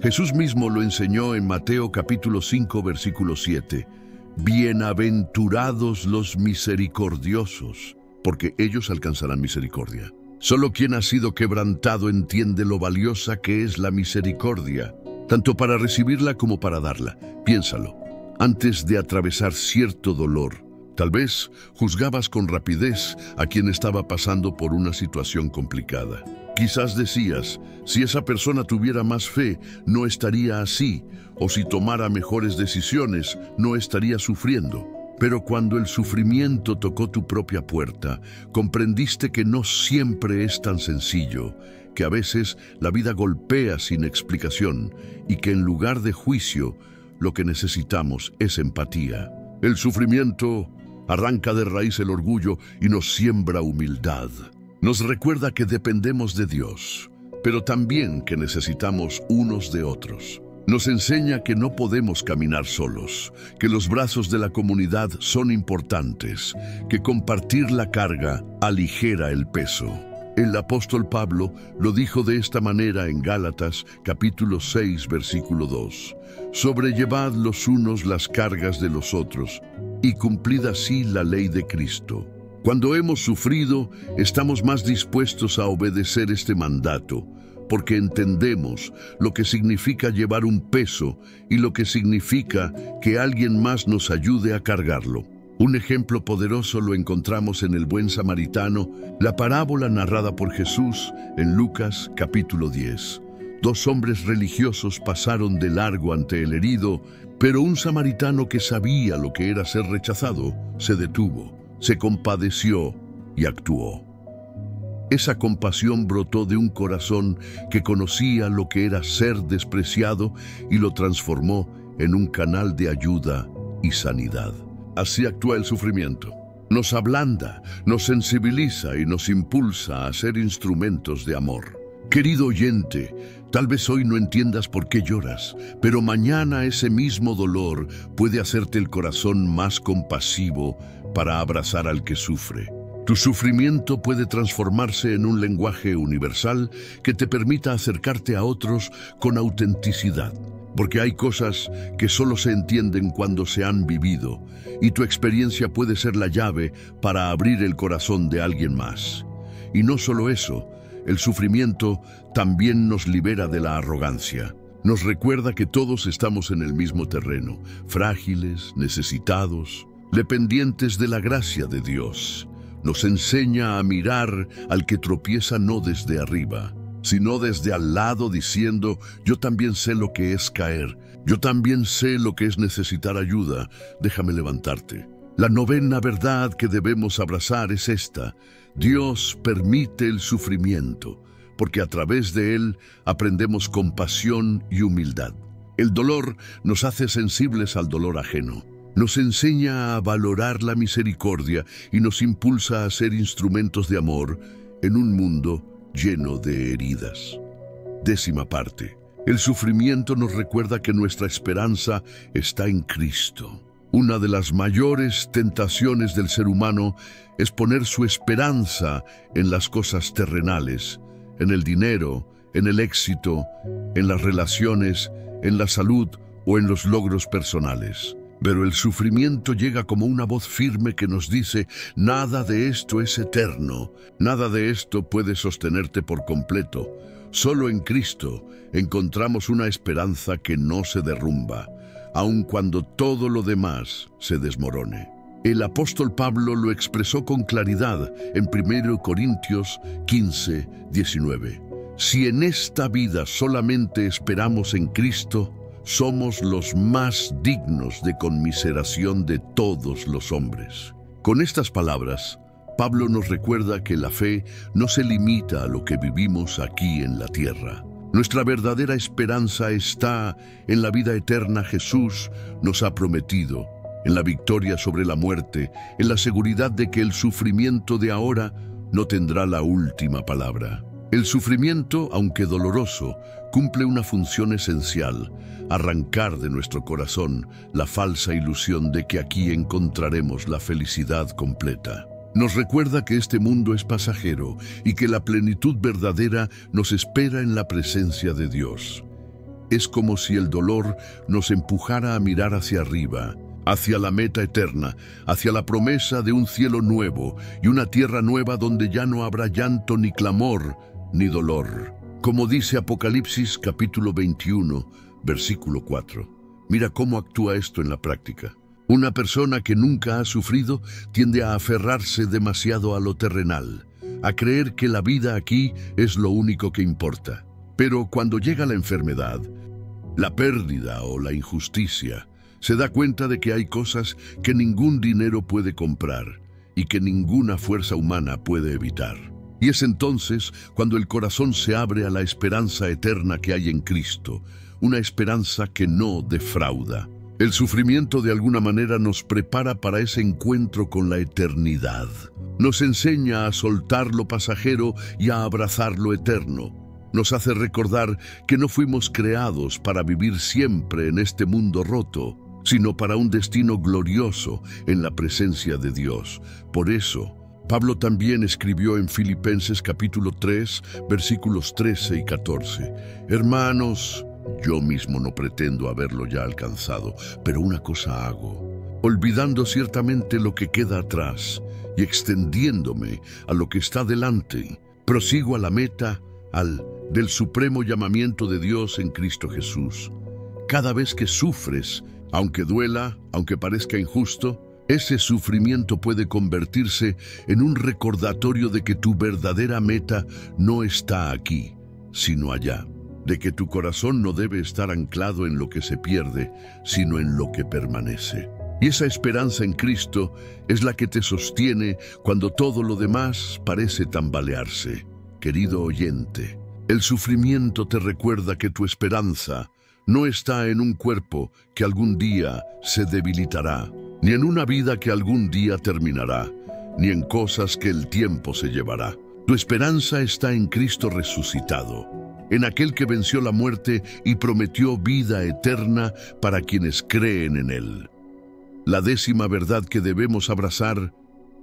Jesús mismo lo enseñó en Mateo capítulo 5, versículo 7. Bienaventurados los misericordiosos, porque ellos alcanzarán misericordia. Solo quien ha sido quebrantado entiende lo valiosa que es la misericordia, tanto para recibirla como para darla. Piénsalo, antes de atravesar cierto dolor, tal vez juzgabas con rapidez a quien estaba pasando por una situación complicada. Quizás decías, si esa persona tuviera más fe, no estaría así, o si tomara mejores decisiones, no estaría sufriendo. Pero cuando el sufrimiento tocó tu propia puerta, comprendiste que no siempre es tan sencillo, que a veces la vida golpea sin explicación y que en lugar de juicio, lo que necesitamos es empatía. El sufrimiento arranca de raíz el orgullo y nos siembra humildad. Nos recuerda que dependemos de Dios, pero también que necesitamos unos de otros. Nos enseña que no podemos caminar solos, que los brazos de la comunidad son importantes, que compartir la carga aligera el peso. El apóstol Pablo lo dijo de esta manera en Gálatas capítulo 6, versículo 2. Sobrellevad los unos las cargas de los otros y cumplid así la ley de Cristo. Cuando hemos sufrido, estamos más dispuestos a obedecer este mandato, porque entendemos lo que significa llevar un peso y lo que significa que alguien más nos ayude a cargarlo. Un ejemplo poderoso lo encontramos en el buen samaritano, la parábola narrada por Jesús en Lucas capítulo 10. 2 hombres religiosos pasaron de largo ante el herido, pero un samaritano que sabía lo que era ser rechazado se detuvo, se compadeció y actuó. Esa compasión brotó de un corazón que conocía lo que era ser despreciado y lo transformó en un canal de ayuda y sanidad. Así actúa el sufrimiento. Nos ablanda, nos sensibiliza y nos impulsa a ser instrumentos de amor. Querido oyente, tal vez hoy no entiendas por qué lloras, pero mañana ese mismo dolor puede hacerte el corazón más compasivo para abrazar al que sufre. Tu sufrimiento puede transformarse en un lenguaje universal que te permita acercarte a otros con autenticidad, porque hay cosas que solo se entienden cuando se han vivido, y tu experiencia puede ser la llave para abrir el corazón de alguien más. Y no solo eso, el sufrimiento también nos libera de la arrogancia. Nos recuerda que todos estamos en el mismo terreno, frágiles, necesitados, dependientes de la gracia de Dios. Nos enseña a mirar al que tropieza no desde arriba, sino desde al lado, diciendo: yo también sé lo que es caer, yo también sé lo que es necesitar ayuda, déjame levantarte. La novena verdad que debemos abrazar es esta: Dios permite el sufrimiento, porque a través de él aprendemos compasión y humildad. El dolor nos hace sensibles al dolor ajeno, nos enseña a valorar la misericordia y nos impulsa a ser instrumentos de amor en un mundo lleno de heridas. 10ª parte. El sufrimiento nos recuerda que nuestra esperanza está en Cristo. Una de las mayores tentaciones del ser humano es poner su esperanza en las cosas terrenales, en el dinero, en el éxito, en las relaciones, en la salud o en los logros personales. Pero el sufrimiento llega como una voz firme que nos dice: nada de esto es eterno, nada de esto puede sostenerte por completo. Solo en Cristo encontramos una esperanza que no se derrumba, aun cuando todo lo demás se desmorone. El apóstol Pablo lo expresó con claridad en 1 Corintios 15, 19. Si en esta vida solamente esperamos en Cristo, somos los más dignos de conmiseración de todos los hombres. Con estas palabras, Pablo nos recuerda que la fe no se limita a lo que vivimos aquí en la tierra. Nuestra verdadera esperanza está en la vida eterna. Jesús nos ha prometido, en la victoria sobre la muerte, en la seguridad de que el sufrimiento de ahora no tendrá la última palabra. El sufrimiento, aunque doloroso, cumple una función esencial: arrancar de nuestro corazón la falsa ilusión de que aquí encontraremos la felicidad completa. Nos recuerda que este mundo es pasajero y que la plenitud verdadera nos espera en la presencia de Dios. Es como si el dolor nos empujara a mirar hacia arriba, hacia la meta eterna, hacia la promesa de un cielo nuevo y una tierra nueva donde ya no habrá llanto, ni clamor, ni dolor. Como dice Apocalipsis capítulo 21, versículo 4. Mira cómo actúa esto en la práctica. Una persona que nunca ha sufrido tiende a aferrarse demasiado a lo terrenal, a creer que la vida aquí es lo único que importa. Pero cuando llega la enfermedad, la pérdida o la injusticia, se da cuenta de que hay cosas que ningún dinero puede comprar y que ninguna fuerza humana puede evitar. Y es entonces cuando el corazón se abre a la esperanza eterna que hay en Cristo, una esperanza que no defrauda. El sufrimiento de alguna manera nos prepara para ese encuentro con la eternidad. Nos enseña a soltar lo pasajero y a abrazar lo eterno. Nos hace recordar que no fuimos creados para vivir siempre en este mundo roto, sino para un destino glorioso en la presencia de Dios. Por eso, Pablo también escribió en Filipenses capítulo 3, versículos 13 y 14. Hermanos, yo mismo no pretendo haberlo ya alcanzado, pero una cosa hago, olvidando ciertamente lo que queda atrás y extendiéndome a lo que está delante, prosigo a la meta, del supremo llamamiento de Dios en Cristo Jesús. Cada vez que sufres, aunque duela, aunque parezca injusto, ese sufrimiento puede convertirse en un recordatorio de que tu verdadera meta no está aquí, sino allá. de que tu corazón no debe estar anclado en lo que se pierde, sino en lo que permanece. Y esa esperanza en Cristo es la que te sostiene cuando todo lo demás parece tambalearse. Querido oyente, el sufrimiento te recuerda que tu esperanza no está en un cuerpo que algún día se debilitará, ni en una vida que algún día terminará, ni en cosas que el tiempo se llevará. Tu esperanza está en Cristo resucitado, en aquel que venció la muerte y prometió vida eterna para quienes creen en Él. La décima verdad que debemos abrazar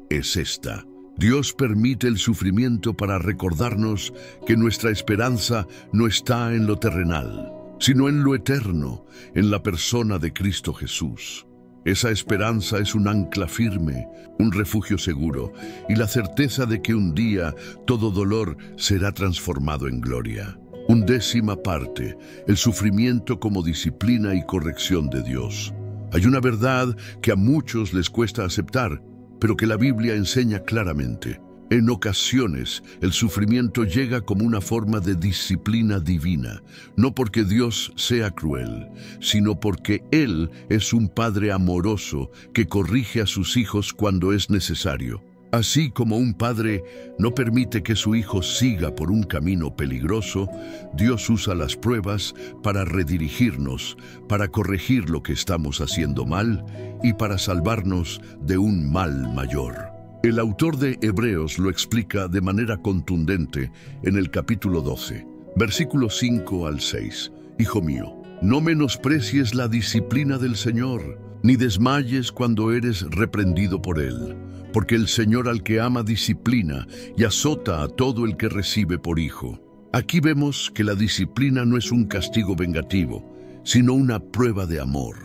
es esta: Dios permite el sufrimiento para recordarnos que nuestra esperanza no está en lo terrenal, sino en lo eterno, en la persona de Cristo Jesús. Esa esperanza es un ancla firme, un refugio seguro y la certeza de que un día todo dolor será transformado en gloria. Undécima parte: el sufrimiento como disciplina y corrección de Dios. Hay una verdad que a muchos les cuesta aceptar, pero que la Biblia enseña claramente. En ocasiones, el sufrimiento llega como una forma de disciplina divina, no porque Dios sea cruel, sino porque Él es un Padre amoroso que corrige a sus hijos cuando es necesario. Así como un padre no permite que su hijo siga por un camino peligroso, Dios usa las pruebas para redirigirnos, para corregir lo que estamos haciendo mal y para salvarnos de un mal mayor. El autor de Hebreos lo explica de manera contundente en el capítulo 12, versículos 5 al 6. Hijo mío, no menosprecies la disciplina del Señor, ni desmayes cuando eres reprendido por Él, porque el Señor al que ama disciplina y azota a todo el que recibe por hijo. Aquí vemos que la disciplina no es un castigo vengativo, sino una prueba de amor.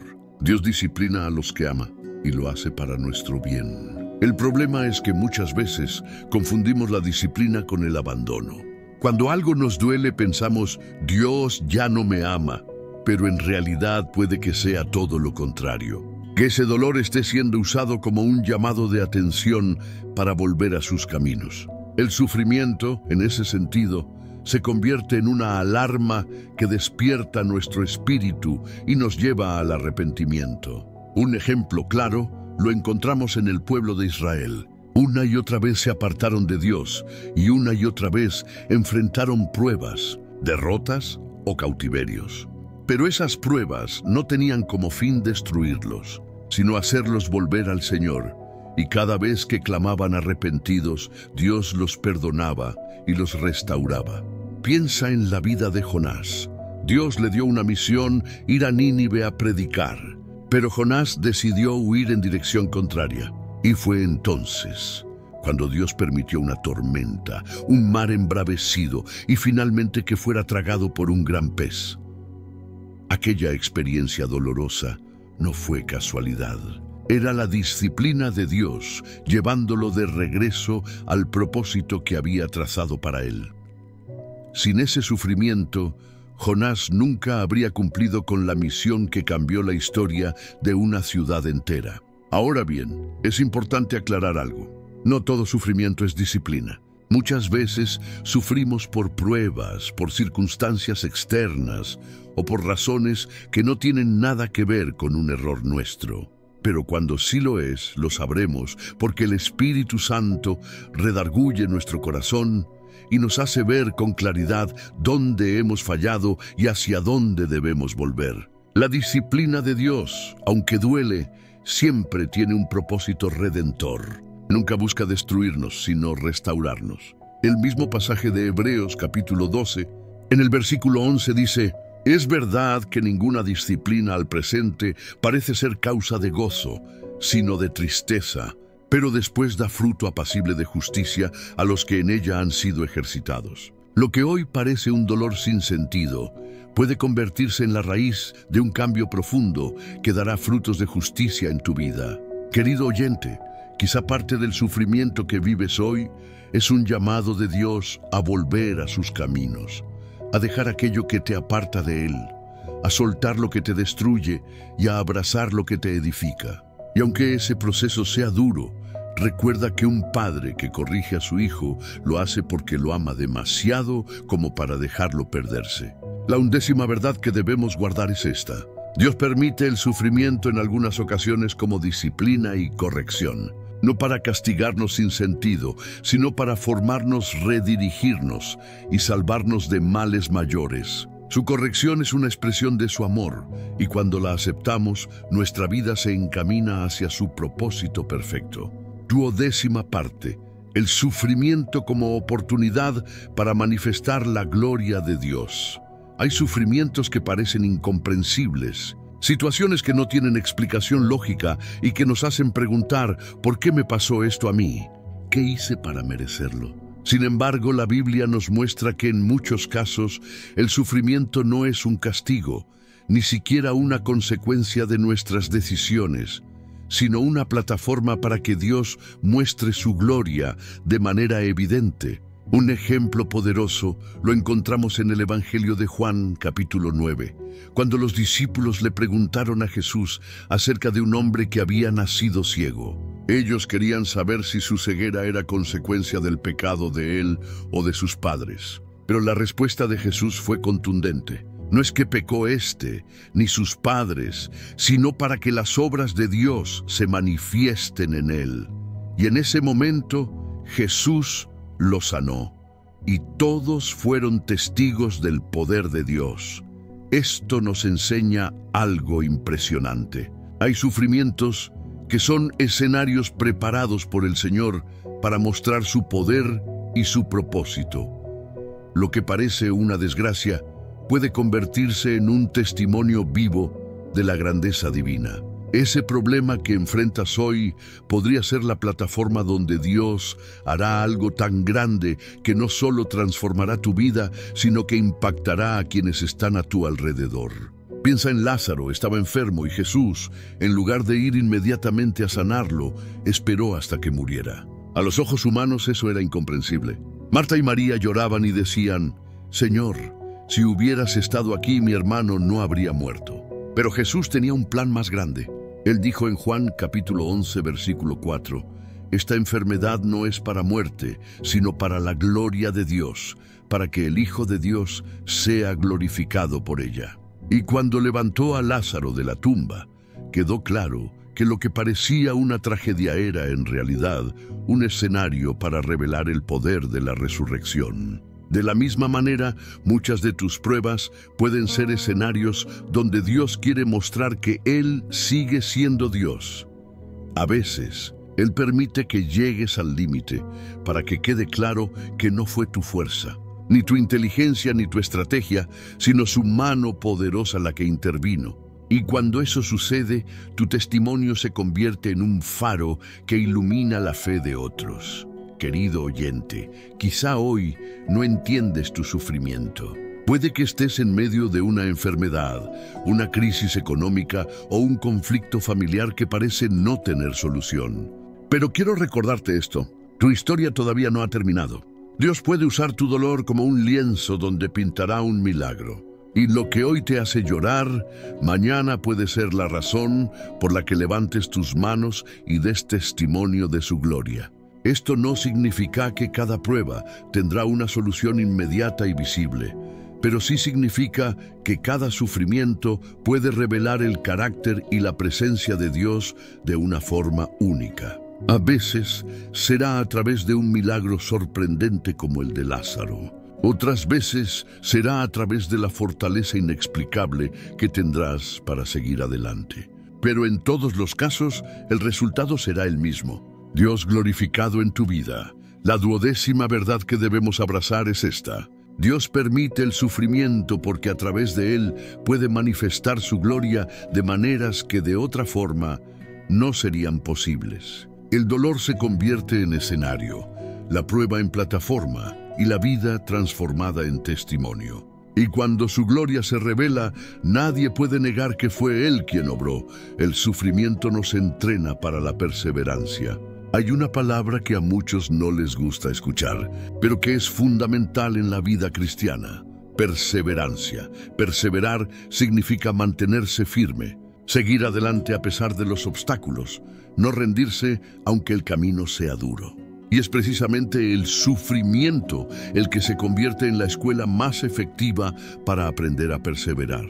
Dios disciplina a los que ama y lo hace para nuestro bien. El problema es que muchas veces confundimos la disciplina con el abandono. Cuando algo nos duele pensamos, Dios ya no me ama, pero en realidad puede que sea todo lo contrario. Que ese dolor esté siendo usado como un llamado de atención para volver a sus caminos. El sufrimiento, en ese sentido, se convierte en una alarma que despierta nuestro espíritu y nos lleva al arrepentimiento. Un ejemplo claro lo encontramos en el pueblo de Israel. Una y otra vez se apartaron de Dios y una y otra vez enfrentaron pruebas, derrotas o cautiverios. Pero esas pruebas no tenían como fin destruirlos, sino hacerlos volver al Señor. Y cada vez que clamaban arrepentidos, Dios los perdonaba y los restauraba. Piensa en la vida de Jonás. Dios le dio una misión: ir a Nínive a predicar. Pero Jonás decidió huir en dirección contraria. Y fue entonces cuando Dios permitió una tormenta, un mar embravecido y finalmente que fuera tragado por un gran pez. Aquella experiencia dolorosa no fue casualidad. Era la disciplina de Dios llevándolo de regreso al propósito que había trazado para él. Sin ese sufrimiento, Jonás nunca habría cumplido con la misión que cambió la historia de una ciudad entera. Ahora bien, es importante aclarar algo. No todo sufrimiento es disciplina. Muchas veces sufrimos por pruebas, por circunstancias externas o por razones que no tienen nada que ver con un error nuestro. Pero cuando sí lo es, lo sabremos, porque el Espíritu Santo redarguye nuestro corazón y nos hace ver con claridad dónde hemos fallado y hacia dónde debemos volver. La disciplina de Dios, aunque duele, siempre tiene un propósito redentor. Nunca busca destruirnos, sino restaurarnos. El mismo pasaje de Hebreos capítulo 12, en el versículo 11 dice: «Es verdad que ninguna disciplina al presente parece ser causa de gozo, sino de tristeza, pero después da fruto apacible de justicia a los que en ella han sido ejercitados». Lo que hoy parece un dolor sin sentido puede convertirse en la raíz de un cambio profundo que dará frutos de justicia en tu vida. Querido oyente, quizá parte del sufrimiento que vives hoy es un llamado de Dios a volver a sus caminos, a dejar aquello que te aparta de Él, a soltar lo que te destruye y a abrazar lo que te edifica. Y aunque ese proceso sea duro, recuerda que un padre que corrige a su hijo lo hace porque lo ama demasiado como para dejarlo perderse. La 11ª verdad que debemos guardar es esta. Dios permite el sufrimiento en algunas ocasiones como disciplina y corrección. No para castigarnos sin sentido, sino para formarnos, redirigirnos y salvarnos de males mayores. Su corrección es una expresión de su amor, y cuando la aceptamos, nuestra vida se encamina hacia su propósito perfecto. 12ª parte. El sufrimiento como oportunidad para manifestar la gloria de Dios. Hay sufrimientos que parecen incomprensibles, situaciones que no tienen explicación lógica y que nos hacen preguntar, ¿por qué me pasó esto a mí? ¿Qué hice para merecerlo? Sin embargo, la Biblia nos muestra que en muchos casos el sufrimiento no es un castigo, ni siquiera una consecuencia de nuestras decisiones, sino una plataforma para que Dios muestre su gloria de manera evidente. Un ejemplo poderoso lo encontramos en el Evangelio de Juan, capítulo 9, cuando los discípulos le preguntaron a Jesús acerca de un hombre que había nacido ciego. Ellos querían saber si su ceguera era consecuencia del pecado de él o de sus padres. Pero la respuesta de Jesús fue contundente. No es que pecó éste, ni sus padres, sino para que las obras de Dios se manifiesten en él. Y en ese momento, Jesús lo sanó, y todos fueron testigos del poder de Dios. Esto nos enseña algo impresionante. Hay sufrimientos que son escenarios preparados por el Señor para mostrar su poder y su propósito. Lo que parece una desgracia puede convertirse en un testimonio vivo de la grandeza divina. Ese problema que enfrentas hoy podría ser la plataforma donde Dios hará algo tan grande que no solo transformará tu vida, sino que impactará a quienes están a tu alrededor. Piensa en Lázaro, estaba enfermo y Jesús, en lugar de ir inmediatamente a sanarlo, esperó hasta que muriera. A los ojos humanos eso era incomprensible. Marta y María lloraban y decían, «Señor, si hubieras estado aquí, mi hermano no habría muerto». Pero Jesús tenía un plan más grande. Él dijo en Juan capítulo 11, versículo 4, «Esta enfermedad no es para muerte, sino para la gloria de Dios, para que el Hijo de Dios sea glorificado por ella». Y cuando levantó a Lázaro de la tumba, quedó claro que lo que parecía una tragedia era, en realidad, un escenario para revelar el poder de la resurrección. De la misma manera, muchas de tus pruebas pueden ser escenarios donde Dios quiere mostrar que Él sigue siendo Dios. A veces, Él permite que llegues al límite para que quede claro que no fue tu fuerza, ni tu inteligencia ni tu estrategia, sino su mano poderosa la que intervino. Y cuando eso sucede, tu testimonio se convierte en un faro que ilumina la fe de otros. Querido oyente, quizá hoy no entiendes tu sufrimiento. Puede que estés en medio de una enfermedad, una crisis económica o un conflicto familiar que parece no tener solución. Pero quiero recordarte esto, tu historia todavía no ha terminado. Dios puede usar tu dolor como un lienzo donde pintará un milagro. Y lo que hoy te hace llorar, mañana puede ser la razón por la que levantes tus manos y des testimonio de su gloria. Esto no significa que cada prueba tendrá una solución inmediata y visible, pero sí significa que cada sufrimiento puede revelar el carácter y la presencia de Dios de una forma única. A veces será a través de un milagro sorprendente como el de Lázaro. Otras veces será a través de la fortaleza inexplicable que tendrás para seguir adelante. Pero en todos los casos, el resultado será el mismo. Dios glorificado en tu vida. La 12ª verdad que debemos abrazar es esta. Dios permite el sufrimiento porque a través de él puede manifestar su gloria de maneras que de otra forma no serían posibles. El dolor se convierte en escenario, la prueba en plataforma y la vida transformada en testimonio. Y cuando su gloria se revela, nadie puede negar que fue Él quien obró. El sufrimiento nos entrena para la perseverancia. Hay una palabra que a muchos no les gusta escuchar, pero que es fundamental en la vida cristiana: perseverancia. Perseverar significa mantenerse firme, seguir adelante a pesar de los obstáculos, no rendirse aunque el camino sea duro. Y es precisamente el sufrimiento el que se convierte en la escuela más efectiva para aprender a perseverar.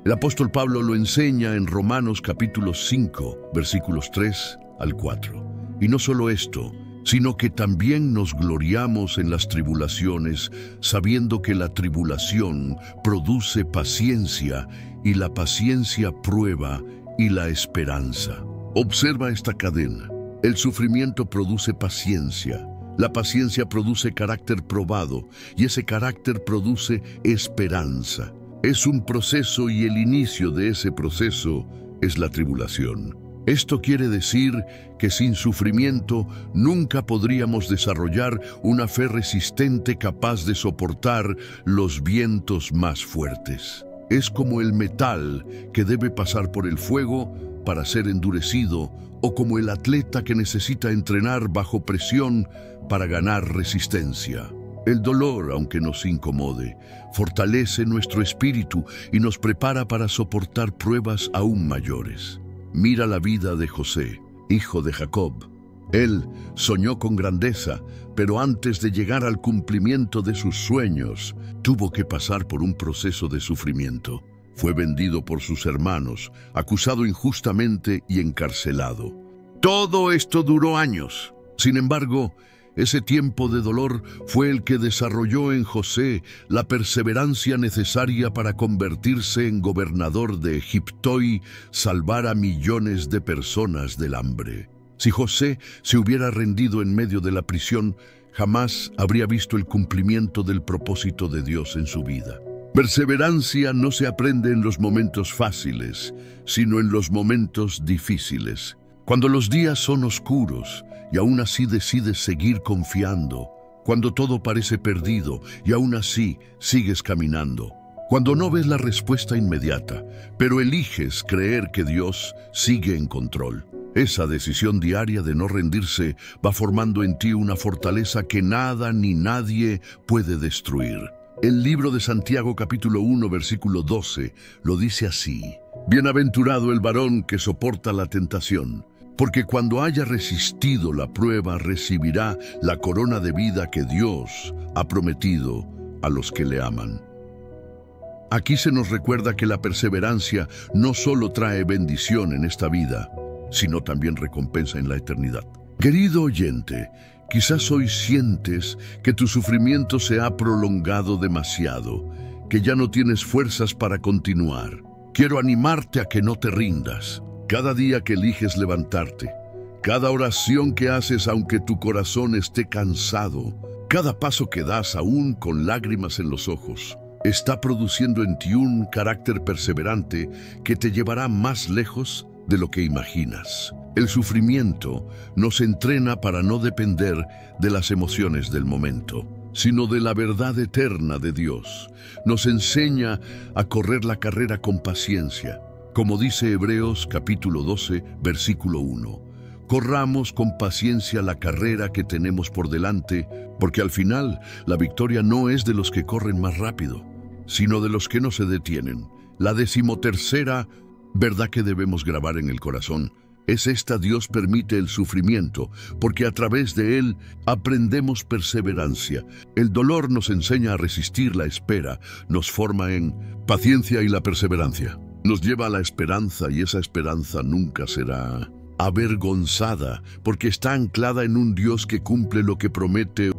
El apóstol Pablo lo enseña en Romanos capítulo 5, versículos 3 al 4. Y no solo esto, sino que también nos gloriamos en las tribulaciones, sabiendo que la tribulación produce paciencia, y la paciencia prueba, y la esperanza. Observa esta cadena. El sufrimiento produce paciencia, la paciencia produce carácter probado, y ese carácter produce esperanza. Es un proceso y el inicio de ese proceso es la tribulación. Esto quiere decir que sin sufrimiento nunca podríamos desarrollar una fe resistente capaz de soportar los vientos más fuertes. Es como el metal que debe pasar por el fuego para ser endurecido, o como el atleta que necesita entrenar bajo presión para ganar resistencia. El dolor, aunque nos incomode, fortalece nuestro espíritu y nos prepara para soportar pruebas aún mayores. Mira la vida de José, hijo de Jacob. Él soñó con grandeza, pero antes de llegar al cumplimiento de sus sueños, tuvo que pasar por un proceso de sufrimiento. Fue vendido por sus hermanos, acusado injustamente y encarcelado. Todo esto duró años. Sin embargo, ese tiempo de dolor fue el que desarrolló en José la perseverancia necesaria para convertirse en gobernador de Egipto y salvar a millones de personas del hambre. Si José se hubiera rendido en medio de la prisión, jamás habría visto el cumplimiento del propósito de Dios en su vida. Perseverancia no se aprende en los momentos fáciles, sino en los momentos difíciles. Cuando los días son oscuros y aún así decides seguir confiando. Cuando todo parece perdido y aún así sigues caminando. Cuando no ves la respuesta inmediata, pero eliges creer que Dios sigue en control. Esa decisión diaria de no rendirse va formando en ti una fortaleza que nada ni nadie puede destruir. El libro de Santiago capítulo 1 versículo 12 lo dice así: Bienaventurado el varón que soporta la tentación, porque cuando haya resistido la prueba recibirá la corona de vida que Dios ha prometido a los que le aman. Aquí se nos recuerda que la perseverancia no solo trae bendición en esta vida, sino también recompensa en la eternidad. Querido oyente, quizás hoy sientes que tu sufrimiento se ha prolongado demasiado, que ya no tienes fuerzas para continuar. Quiero animarte a que no te rindas. Cada día que eliges levantarte, cada oración que haces aunque tu corazón esté cansado, cada paso que das aún con lágrimas en los ojos, está produciendo en ti un carácter perseverante que te llevará más lejos de lo que imaginas. El sufrimiento nos entrena para no depender de las emociones del momento, sino de la verdad eterna de Dios. Nos enseña a correr la carrera con paciencia. Como dice Hebreos capítulo 12, versículo 1. Corramos con paciencia la carrera que tenemos por delante, porque al final la victoria no es de los que corren más rápido, sino de los que no se detienen. La 13ª verdad que debemos grabar en el corazón es esta: Dios permite el sufrimiento, porque a través de él aprendemos perseverancia. El dolor nos enseña a resistir la espera, nos forma en paciencia, y la perseverancia nos lleva a la esperanza, y esa esperanza nunca será avergonzada, porque está anclada en un Dios que cumple lo que promete.